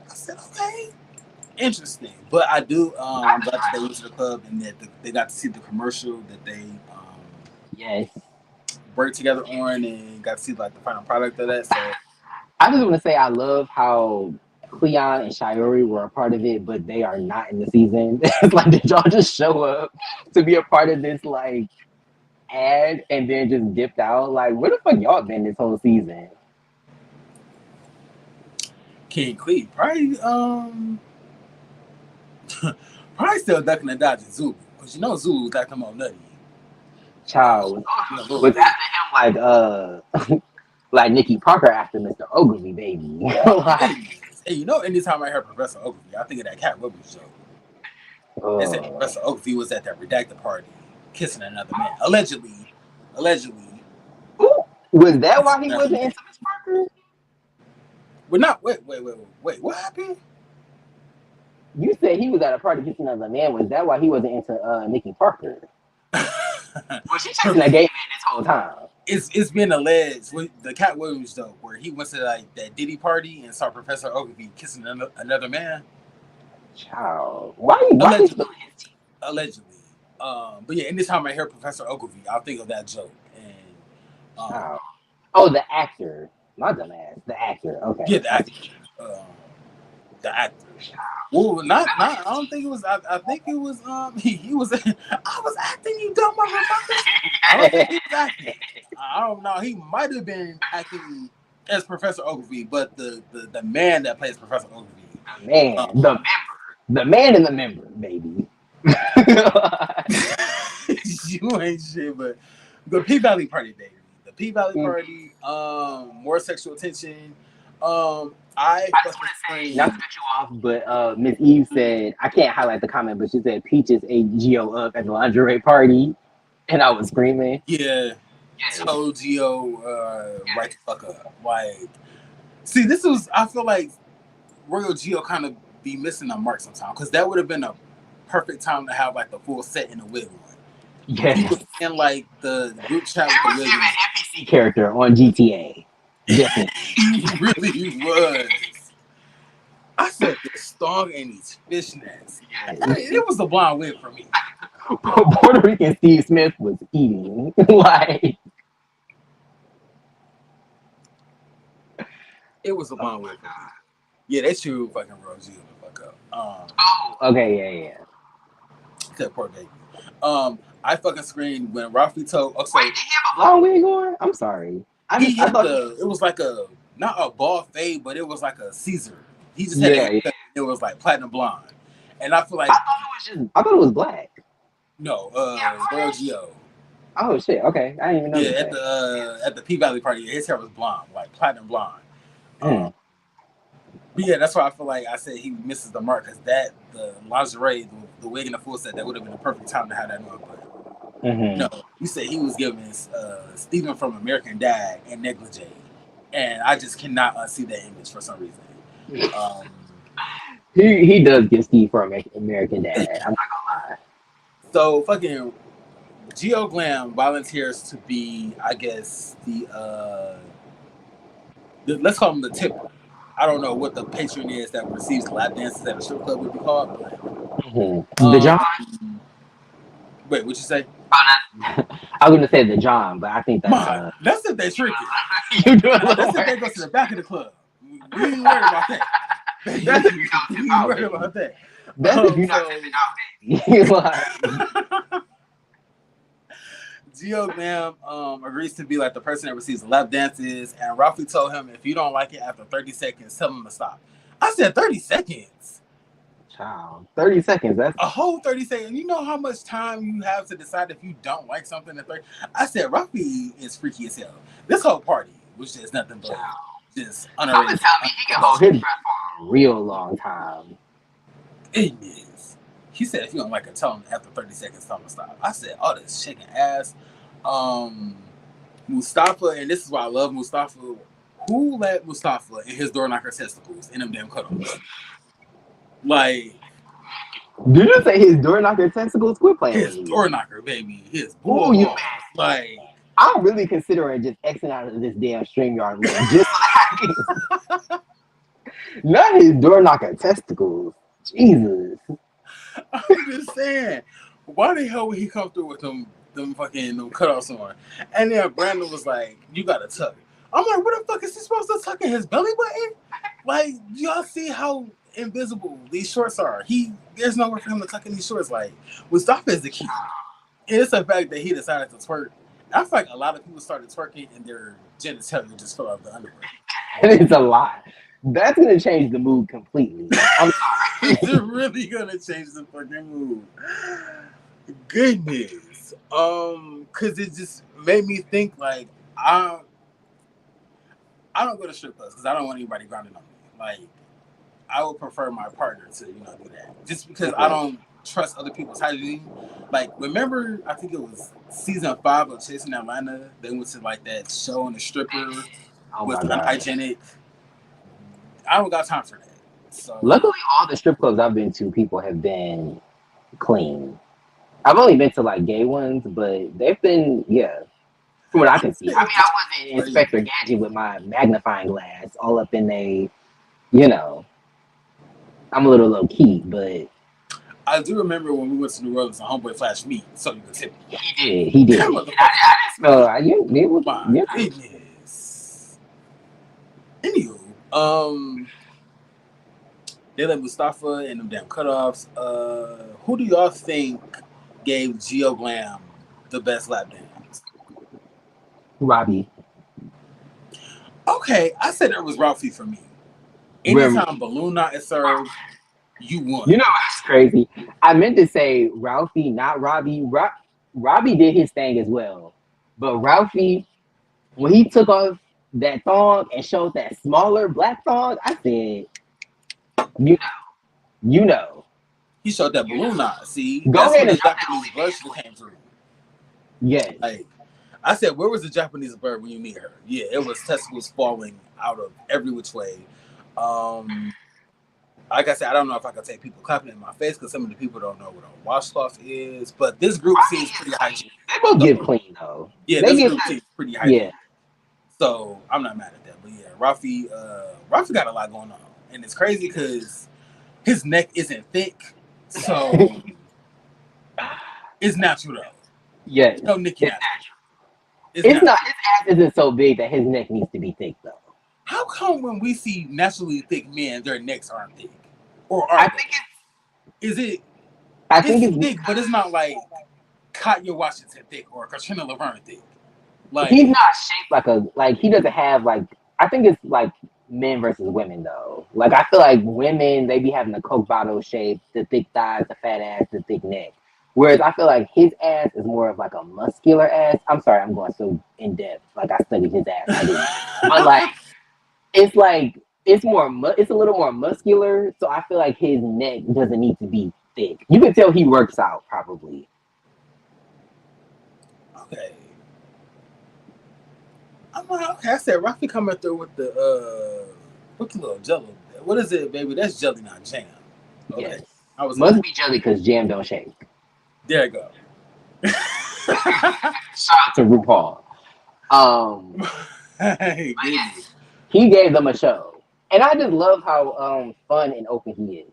I said, okay, interesting. But I do. I'm glad that they went to the club and that they got to see the commercial that they Yes. worked together on, and got to see like the final product of that. So I just want to say I love how Cleon and Shiori were a part of it, but they are not in the season. It's like, did y'all just show up to be a part of this like ad and then just dipped out? Like, where the fuck y'all been this whole season? King Clee probably probably still ducking and dodging Zulu, because you know Zulu got come on nutty. Child was after him like like Nikki Parker after Mr. Ogilvy, baby. Like, Hey, you know, anytime I hear Professor Ogilvy, I think of that Cat Williams joke. They said Professor Ogilvy was at that redacted party kissing another man. Allegedly. Was that why he wasn't into Miss Parker? We're not. Wait. What happened? You said he was at a party kissing another man. Was that why he wasn't into Nikki Parker? Well, she's chasing that gay man this whole time. It's been alleged with the Cat Williams joke where he went to like that Diddy party and saw Professor Ogilvy kissing another man. Child, why Allegedly. But yeah, anytime I hear Professor Ogilvy, I'll think of that joke. And oh, the actor, not the man, the actor. Okay, yeah, the actor. The actor. Well, not. I don't think it was. I think it was. He was. I was acting. You dumb motherfucker. I don't think he was acting. I don't know. He might have been acting as Professor Ogilvy, but the man that plays Professor Ogilvy, the man and the member, baby. You ain't shit, but the P Valley Party, baby. The P Valley Party. More sexual tension. I just want to say, not to cut you off, but Miss Eve said, I can't highlight the comment, but she said Peaches ate Geo up at the lingerie party, and I was screaming. Yeah. Told Geo right the fuck up. Like, see, this was, I feel like Royal Geo kind of be missing a mark sometimes, because that would have been a perfect time to have like the full set in the wig on. Yeah. He was in like the group chat with the wig. He was an NPC character on GTA. Definitely. He really was. I said this dog and these fishnets. It was a blind wig for me. Puerto Rican Steve Smith was eating. Like, it was a blind wig for me. Yeah, they should fucking Royal Geo the fuck up. Okay, yeah. Except poor baby. I fucking screamed when Ralphie told. Wait, did he have a blonde wig on? I'm sorry. I thought it was like not a ball fade, but it was like a Caesar. He just had it was like platinum blonde, and I feel like I thought it was black. No, Royal Geo. Oh shit! Okay, I didn't even know. Yeah, at the P Valley party, his hair was blonde, like platinum blonde. But yeah, that's why I feel like I said he misses the mark, because the lingerie, the wig, and the full set, that would have been the perfect time to have that on. No, you said he was giving Steven from American Dad and negligee, and I just cannot unsee that image for some reason. He does give Steve from American Dad. I'm not gonna lie. So fucking Geo Glam volunteers to be, I guess, the let's call him the tipper. I don't know what the patron is that receives lap dances at a strip club would be called. But, the John. Wait, what you say? I was gonna say the John, but I think that's that's if they trick it. That's if they go to the back of the club. We ain't worried about that. That's if you don't worry about that. That's if you're not tipping out, baby. Geo Glam agrees to be like the person that receives lap dances, and Ralphie told him if you don't like it after 30 seconds, tell him to stop. I said 30 seconds. Child, 30 seconds. That's a whole 30 seconds. You know how much time you have to decide if you don't like something at 30? I said Ralphie is freaky as hell. This whole party was just nothing but just underrated. Tell me he can hold his breath for a real long time. It is. He said if you don't like it, tell him after 30 seconds, tell him to stop. I said, oh, this shaking ass. Mustafa, and this is why I love Mustafa, Who let Mustafa and his door knocker testicles in them damn cutoffs? Like Did you say his door knocker testicles? Quit playing with his me. door knocker, baby, his Oh, bull you balls. Like I'm really considering just Xing out of this damn StreamYard link. Just like, not his door knocker testicles. Jesus. I'm just saying, why the hell would he come through with them fucking them cutoffs on? And then Brandon was like, "You gotta tuck." I'm like, "What the fuck is he supposed to tuck in his belly button?" Like, y'all see how invisible these shorts are? There's nowhere for him to tuck in these shorts. Like, Mustafa is the key. And it's the fact that he decided to twerk. I feel like a lot of people started twerking and their genitalia just fell out of the underwear. It's a lot. That's gonna change the mood completely. I'm It's sorry. really gonna change the fucking mood. Goodness. Cause it just made me think like I don't go to strip clubs because I don't want anybody grinding on me. Like I would prefer my partner to, do that. Just because I don't trust other people's hygiene. Like, remember, I think it was season 5 of Chasing Atlanta. They went to like that show and the stripper Oh was my god. unhygienic. I don't got time for that. So Luckily, all the strip clubs I've been to, people have been clean. I've only been to like gay ones, but they've been, yeah, from what I can see. I mean, I wasn't crazy. Inspector Gadget with my magnifying glass all up in they, you know, I'm a little low key, but I do remember when we went to New Orleans and Homeboy flashed meat so you could tip me. he did. That I motherfucker. didn't smell. It was, My yeah. goodness. Anywho, they let Mustafa and them damn cutoffs. Who do y'all think gave Geo Glam the best lap dance? Robbie. Okay, I said it was Ralphie for me. Anytime balloon knot is served, you won. You know what's crazy? I meant to say Ralphie, not Robbie. Robbie did his thing as well, but Ralphie, when he took off that thong and showed that smaller black thong, I said, you you know. He showed that balloon knot. See, Go that's ahead when and the drop that Japanese bird should have came through. Yes. Like I said, where was the Japanese bird when you meet her? Yeah, it was testicles falling out of every which way. Like I said, I don't know if I can take people clapping in my face because some of the people don't know what a washcloth is. But this group seems pretty hygienic. They both get clean though. Yeah, they this get group seems pretty hygienic. yeah. So I'm not mad at that. But yeah, Rafi got a lot going on, and it's crazy because his neck isn't thick, so it's natural though. Yes. No Nicki It's natural. It's not. His ass isn't so big that his neck needs to be thick though. How come when we see naturally thick men, their necks aren't thick? Or are I they? think Is it? I think It's thick, but it's not like Katya Washington thick or Katrina Laverne thick. Like he's not shaped like he doesn't have like I think it's like men versus women though. Like I feel like women they be having the Coke bottle shape, the thick thighs, the fat ass, the thick neck. Whereas I feel like his ass is more of like a muscular ass. I'm sorry, I'm going so in depth. Like I studied his ass. I didn't. But like it's a little more muscular. So I feel like his neck doesn't need to be thick. You can tell he works out probably. okay. I'm like, okay, I said Rafi coming through with the little jello. What is it, baby? That's jelly, not jam. Okay. Yes. I was Must be jelly because jam don't shake. there you go. Shout out to RuPaul. Hey, He gave them a show. And I just love how fun and open he is.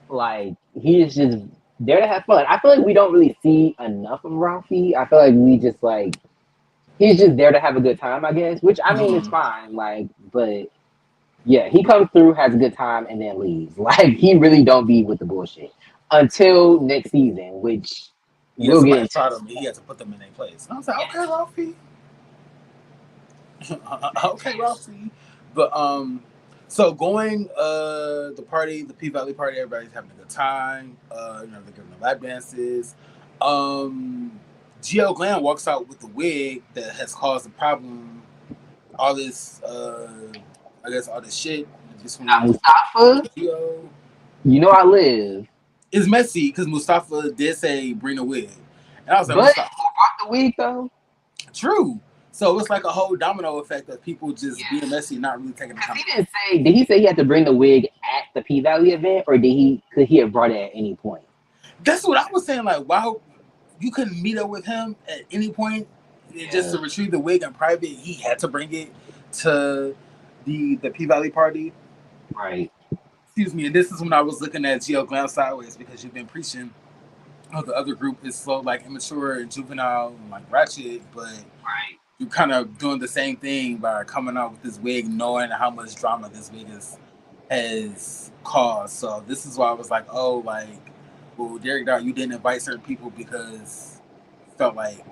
Like he is just there to have fun. I feel like we don't really see enough of Ralphie. I feel like we just like he's just there to have a good time, I guess. Which I mean it's fine. Like, but yeah, he comes through, has a good time, and then leaves. Like he really don't be with the bullshit until next season, which we'll get into. Taught him he had to put them in their place. And I was like, okay, Ralphie. Okay, Ralphie. But so going the party, the P Valley party, everybody's having a good time. They're giving the lap dances. Gio Glam walks out with the wig that has caused a problem. All this I guess all this shit. Now Mustafa, Gio. you know I live. It's messy because Mustafa did say bring a wig. And I was like, But Mustafa. who brought the wig though? True. So it's like a whole domino effect of people Yeah. just being messy and not really taking Because he accountability. didn't say. Did he say he had to bring the wig at the P Valley event, or did he? Could he have brought it at any point? That's what I was saying. Like, wow, you couldn't meet up with him at any point just Yeah. to retrieve the wig in private. He had to bring it to the P Valley party. Right. Excuse me. And this is when I was looking at Geo Glam sideways because you've been preaching. Oh, the other group is so like immature and juvenile and like ratchet, but Right. you're kind of doing the same thing by coming out with this wig, knowing how much drama this wig has caused. So this is why I was like, oh, like, well, Derek Dart, you didn't invite certain people because you felt like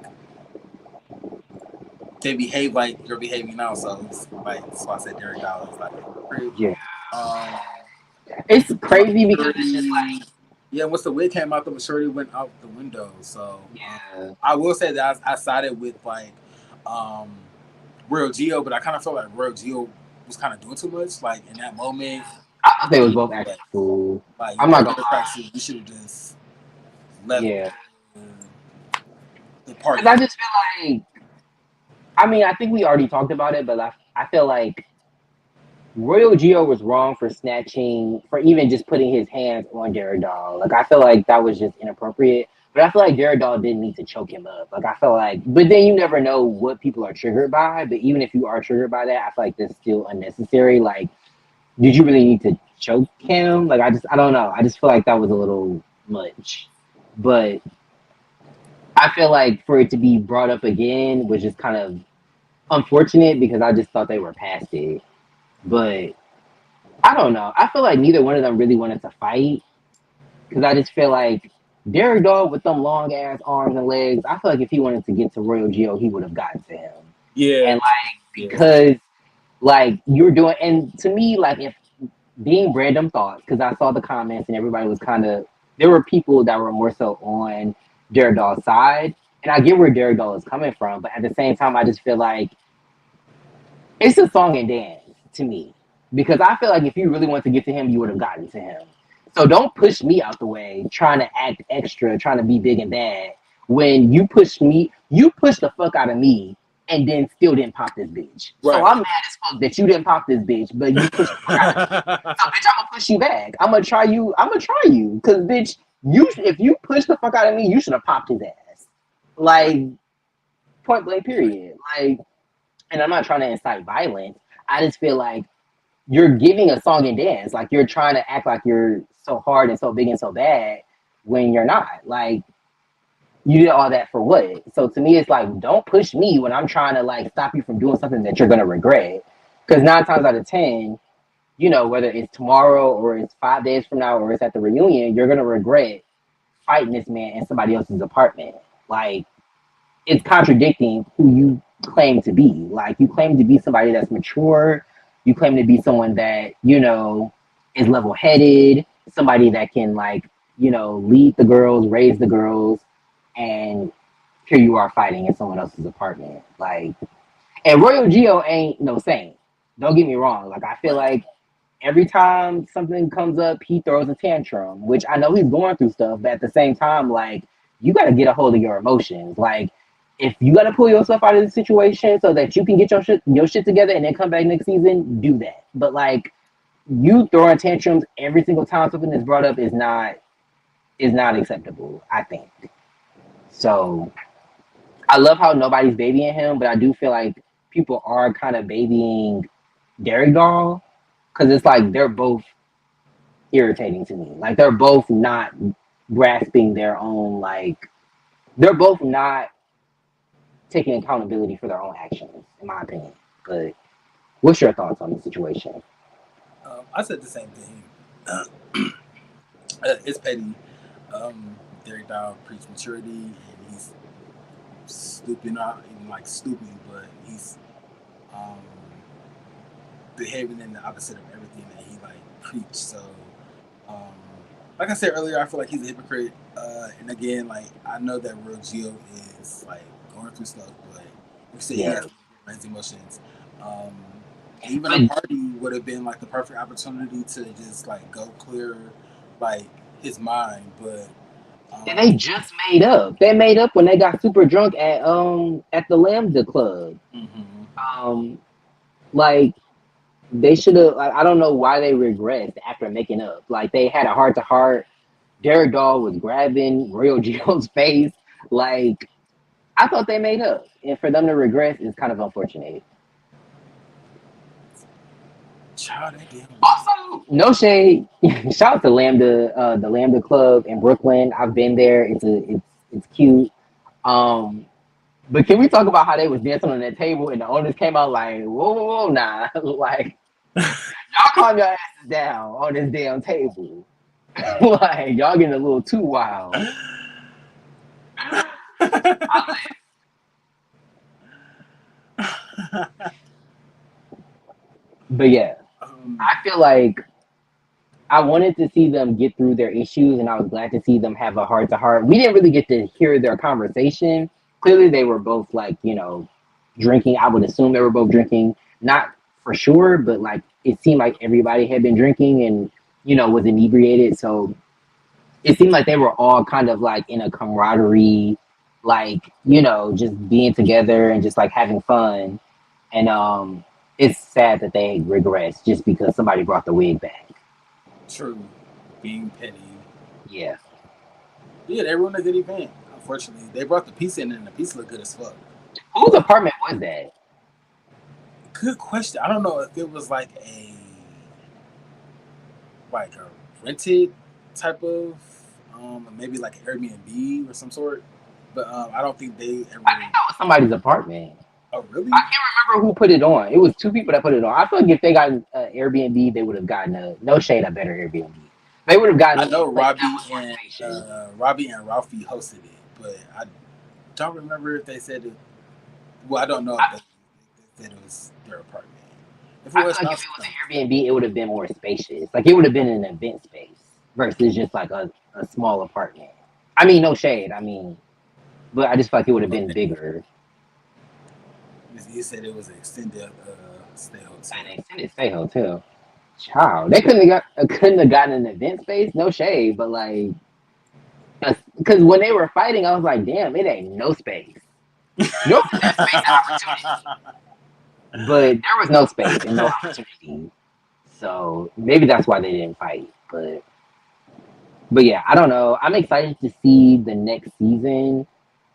they behave like you're behaving now. So it's like that's why I said Derek Dart is like a hypocrite. Yeah. Um, It's talking about crazy because it's just maturity. Yeah, once the wig came out, the maturity went out the window. So yeah. I will say that I sided with like um, Real Geo, but I kind of felt like Real Geo was kind of doing too much. Like in that moment, I you thought they was can't both do acting that. cool. Like you I'm not wear gonna your lie. tracksuit, you should have just left Yeah. the Because party. I just feel like. I mean, I think we already talked about it, but I feel like Royal Geo was wrong for snatching, for even just putting his hands on Daredol. Like, I feel like that was just inappropriate. But I feel like Daredol didn't need to choke him up. Like, I feel like, but then you never know what people are triggered by. But even if you are triggered by that, I feel like that's still unnecessary. Like, did you really need to choke him? Like, I don't know. I just feel like that was a little much. But I feel like for it to be brought up again was just kind of unfortunate because I just thought they were past it. But I don't know. I feel like neither one of them really wanted to fight because I just feel like Derek Dog with them long ass arms and legs. I feel like if he wanted to get to Royal Geo, he would have gotten to him. Yeah, And like yeah, because like you're doing, and to me, like if being random thoughts, because I saw the comments and everybody was kind of, there were people that were more so on Derek Dog's side, and I get where Derek Dog is coming from, but at the same time, I just feel like it's a song and dance to me because I feel like if you really want to get to him, you would have gotten to him. So don't push me out the way, trying to act extra, trying to be big and bad. When you push me, you push the fuck out of me, and then still didn't pop this bitch. So right. I'm mad as fuck that you didn't pop this bitch, but you pushed the fuck out of me. So bitch, I'm gonna push you back. I'm gonna try you. I'm gonna try you, cause bitch, you if you push the fuck out of me, you should have popped his ass. Like point blank, period. Like, and I'm not trying to incite violence. I just feel like you're giving a song and dance. Like you're trying to act like you're so hard and so big and so bad when you're not. Like you did all that for what? So to me, it's like don't push me when I'm trying to like stop you from doing something that you're gonna regret. Because 9 times out of 10, you know, whether it's tomorrow or it's 5 days from now or it's at the reunion, you're gonna regret fighting this man in somebody else's apartment. Like it's contradicting who you claim to be. Like you claim to be somebody that's mature. You claim to be someone that, you know, is level headed, somebody that can like, you know, lead the girls, raise the girls, and here you are fighting in someone else's apartment. Like and Royal Geo ain't no saint. Don't get me wrong. Like I feel Right. like every time something comes up, he throws a tantrum, which I know he's going through stuff, but at the same time, like, you got to get a hold of your emotions. Like, if you got to pull yourself out of the situation so that you can get your shit together and then come back next season, do that. But like, you throwing tantrums every single time something is brought up is not acceptable. I think so. I love how nobody's babying him, but I do feel like people are kind of babying Derek Doll because it's like they're both irritating to me. Like they're both not grasping their own like they're both not taking accountability for their own actions, in my opinion. But what's your thoughts on the situation? I said the same thing. It's petty. Derek Dow preached maturity, and he's stupid, not even like stupid, but he's um, behaving in the opposite of everything that he like preached. So, um, like I said earlier, I feel like he's a hypocrite. And again, like I know that Real Geo is like going through stuff, but you said he Yeah. has to get his emotions. Um, even a But party would have been like the perfect opportunity to just like go clear like his mind, but And they just made up. They made up when they got super drunk at the Lambda Club. Mm-hmm. Um, like they should have. Like, I don't know why they regressed after making up. Like they had a heart to heart. Derek Doll was grabbing Real Geo's face. Like I thought they made up, and for them to regress is kind of unfortunate. Child, they did mess. Also, no shade. Shout out to Lambda, the Lambda Club in Brooklyn. I've been there. It's cute. Um, but can we talk about how they was dancing on that table and the owners came out like, whoa, whoa, whoa, nah, like y'all calm your asses down on this damn table. Like y'all getting a little too wild. But yeah, um, I feel like I wanted to see them get through their issues, and I was glad to see them have a heart to heart. We didn't really get to hear their conversation. Clearly, they were both like, drinking. I would assume they were both drinking, not for sure, but like it seemed like everybody had been drinking and was inebriated. So it seemed like they were all kind of like in a camaraderie, like just being together and just like having fun. And it's sad that they regressed just because somebody brought the wig back. true. Being petty. Yeah. Yeah, they ruined a good event. Unfortunately, they brought the pizza in, and the pizza looked good as fuck. Whose apartment was that? Good question. I don't know if it was like a rented type of maybe like an Airbnb or some sort. But I don't think they I think ever. that was somebody's apartment. Oh, I really? can't remember who put it on. It was two people that put it on. I feel like if they got an Airbnb, they would have gotten no shade, a better Airbnb. They would have gotten I a know place that was more spacious. Robbie and Ralphie hosted it, but I don't remember if they said it. Well, I don't know if they said it was their apartment. If it I feel was like not, if it was an Airbnb, it would have been more spacious. Like it would have been an event space versus just like a small apartment. I mean, no shade. I mean, but I just feel like it would have been bigger. you said it was an extended stay An hotel. extended stay hotel. Child, they couldn't have gotten an event space. No shade, but like, because when they were fighting, I was like, damn, it ain't no space. No space and opportunity, but there was no space and no opportunity. So maybe that's why they didn't fight. But yeah, I don't know. I'm excited to see the next season.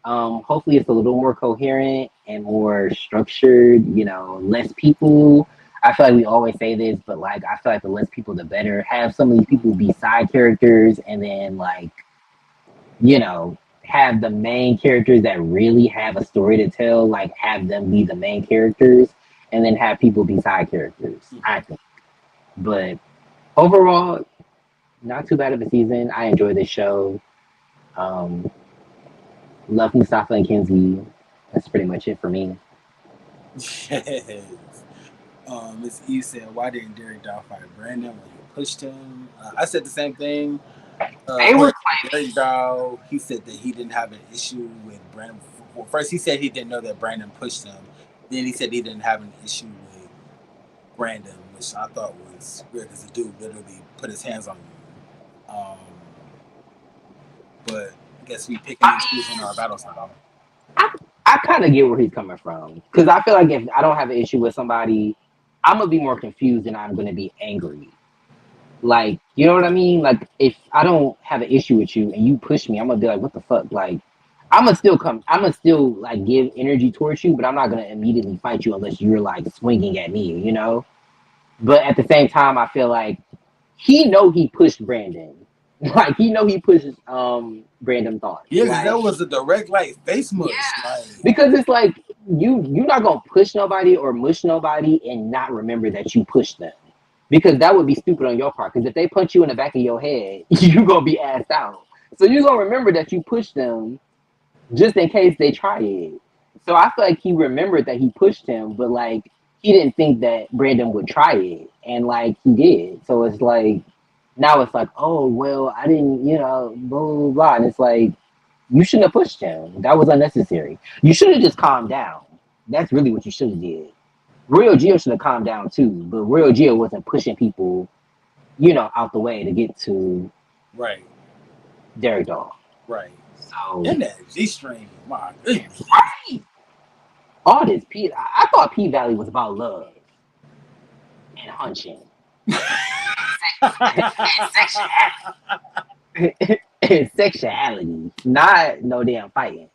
Hopefully, it's a little more coherent and more structured. Less people. I feel like we always say this, but like I feel like the less people, the better. Have some of these people be side characters, and then like have the main characters that really have a story to tell. Like have them be the main characters, and then have people be side characters. I think, but overall, not too bad of a season. I enjoy the show. Um, Love Mustafa and Kenzie. That's pretty much it for me. Yes. Miss E said, "Why didn't Derek Dow fight Brandon when you pushed him?" I said the same thing. They were According to Derek claiming. Dow, he said that he didn't have an issue with Brandon. Well, first, he said he didn't know that Brandon pushed him. Then he said he didn't have an issue with Brandon, which I thought was weird because the dude literally put his hands on you. But I guess we picking I and choosing mean, our battles now. I kind of get where he's coming from because I feel like if I don't have an issue with somebody, I'm gonna be more confused than I'm gonna be angry. Like, you know what I mean? Like, if I don't have an issue with you and you push me, I'm gonna be like, what the fuck? Like, I'm gonna still like give energy towards you, but I'm not gonna immediately fight you unless you're like swinging at me. But at the same time, I feel like he know he pushed Brandon. Like, he know he pushes Brandon thoughts. Yeah, because Like, that was a direct like face yeah, mush. Like, because it's like you're not gonna push nobody or mush nobody and not remember that you pushed them. Because that would be stupid on your part. Because if they punch you in the back of your head, you gonna be assed out. So you're gonna remember that you pushed them just in case they try it. So I feel like he remembered that he pushed him, but like he didn't think that Brandon would try it, and like he did. So it's like now it's like, oh well, I didn't, blah blah blah, and it's like you shouldn't have pushed him. That was unnecessary. You should have just calmed down. That's really what you should have did. Real Geo should have calmed down too, but Real Geo wasn't pushing people, out the way to get to right, Derek Doll. Right. So And that G string, my goodness. right, all this I thought P Valley was about love and hunching and sexuality, and sexuality, not no damn fighting.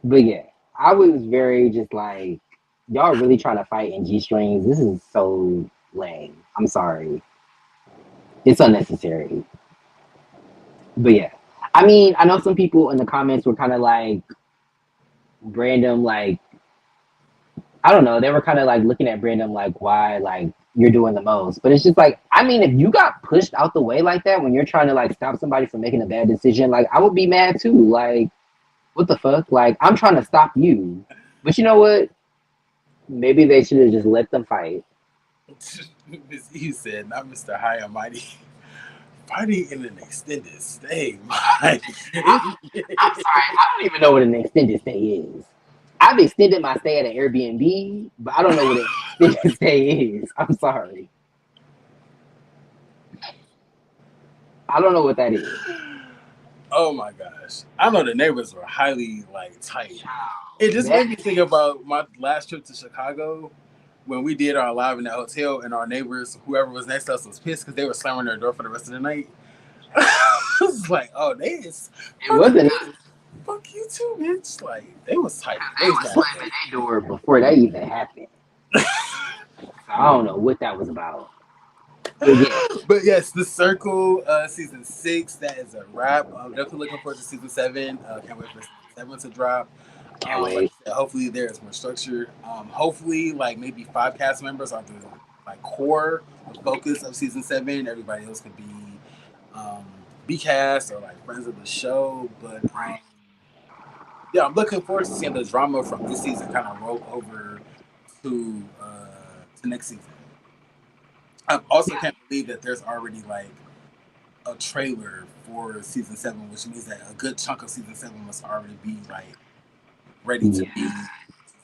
But yeah, I was very just like, y'all really trying to fight in G strings. This is so lame. I'm sorry, it's unnecessary. But yeah, I mean, I know some people in the comments were kind of like random, like I don't know, they were kind of like looking at Brandon like, why, like, you're doing the most. But it's just like, I mean, if you got pushed out the way like that when you're trying to like stop somebody from making a bad decision, like, I would be mad too. Like, what the fuck? Like, I'm trying to stop you. But you know what? Maybe they should have just let them fight. He said, not Mr. High and Mighty. Fighting in an extended stay, my I'm sorry, I don't even know what an extended stay is. I've extended my stay at an Airbnb, but I don't know what an extended stay is. I'm sorry. I don't know what that is. Oh my gosh. I know the neighbors were highly like tight. It just That made me think about my last trip to Chicago when we did our live in the hotel and our neighbors, whoever was next to us was pissed because they were slamming their door for the rest of the night. I was like, oh, they is it wasn't. fuck you too, bitch. Like they was tight. They They was was mad. slamming their door before that even happened. So I don't know what that was about. But yeah, But yes, the Circle season 6. That is a wrap. I'm definitely looking forward to season 7. Can't wait for season 7 to drop. can't Like wait. I said, hopefully there is more structure. Hopefully, like maybe 5 cast members are the like core, the focus of season 7. Everybody else could um, be cast or like friends of the show. But yeah, I'm looking forward to seeing the drama from this season kind of roll over to next season. I also can't believe that there's already like a trailer for season 7, which means that a good chunk of season 7 must already be like ready to Yeah, be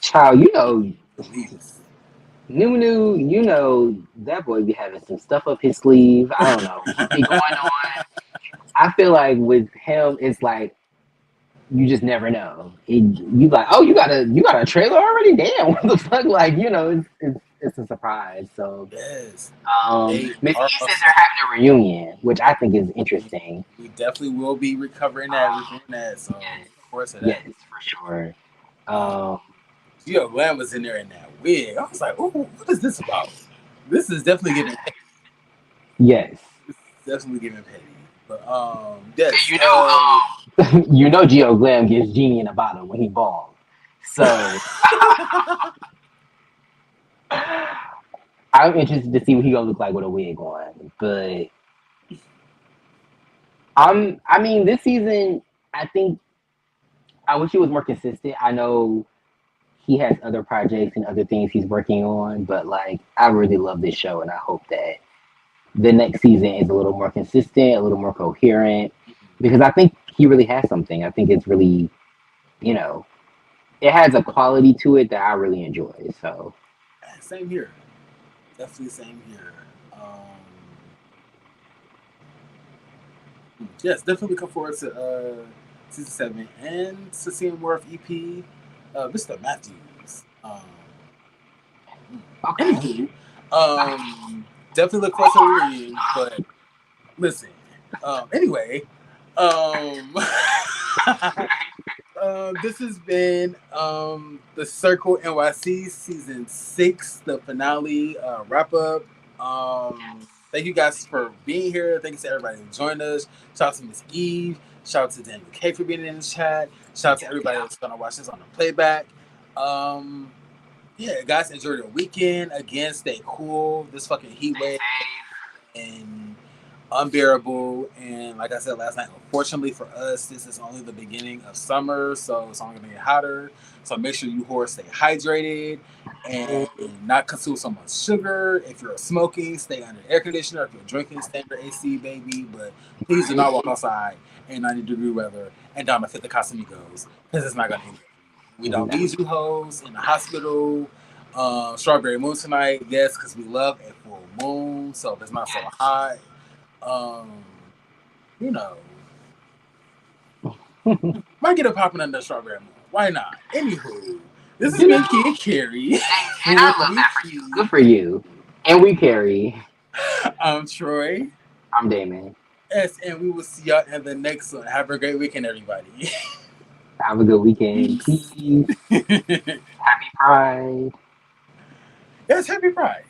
child, you know, released. New, you know, that boy be having some stuff up his sleeve. I don't know what be going on. I feel like with him, it's like you just never know. You like, oh, you got a trailer already? Damn, what the fuck? Like, you know, it's a surprise. So, Yes, they Miss are E says also. they're having a reunion, which I think is interesting. We definitely will be recovering that, reviewing that. So Yes, of course of yes, that. for sure. Um, Um, Gio Glam was in there in that wig. I was like, "Ooh, what is this about?" This is definitely giving. yes, This is definitely giving petty. But yes. you know, you know, Geo Glam gets genie in a bottle when he balls. So I'm interested to see what he gonna look like with a wig on. But I mean, this season, I think I wish he was more consistent. I know he has other projects and other things he's working on, but like, I really love this show, and I hope that the next season is a little more consistent, a little more coherent, because I think he really has something. I think it's really, you know, it has a quality to it that I really enjoy. So Same here. Definitely same here. Yes, definitely looking forward to season 7 and to seeing more of EP, Mr. Matthews. okay. Anywho, definitely look forward to the reunion. But listen, anyway, um, this has been the Circle NYC season 6, the finale wrap up. Thank you guys for being here. Thank you to everybody who joined us. Shout out to Miss Eve. Shout out to Daniel K for being in the chat. Shout out to everybody that's gonna watch this on the playback. Um, yeah, guys, enjoy your weekend. Again, stay cool. This fucking heat wave and unbearable. And like I said last night, unfortunately for us, this is only the beginning of summer, so it's only gonna get hotter. So make sure you whores stay hydrated and not consume so much sugar. If you're smoking, stay under the air conditioner. If you're drinking, stay under AC, baby. But please do not walk outside in 90-degree weather and down to fit the Casamigos because it's not gonna end. We don't No. need you hoes in the hospital. Strawberry moon tonight, yes, because we love a full moon. So if it's not so hot, um, You know, might get a popping under the strawberry moon. Why not? Anywho, this is You know, me, Kid Carrie. and I love that for you. Good for you. And we carry. I'm Troy. I'm Damon. Yes, and we will see y'all in the next one. Have a great weekend, everybody. Have a good weekend. Peace. Peace. Happy Pride. Yes, happy Pride.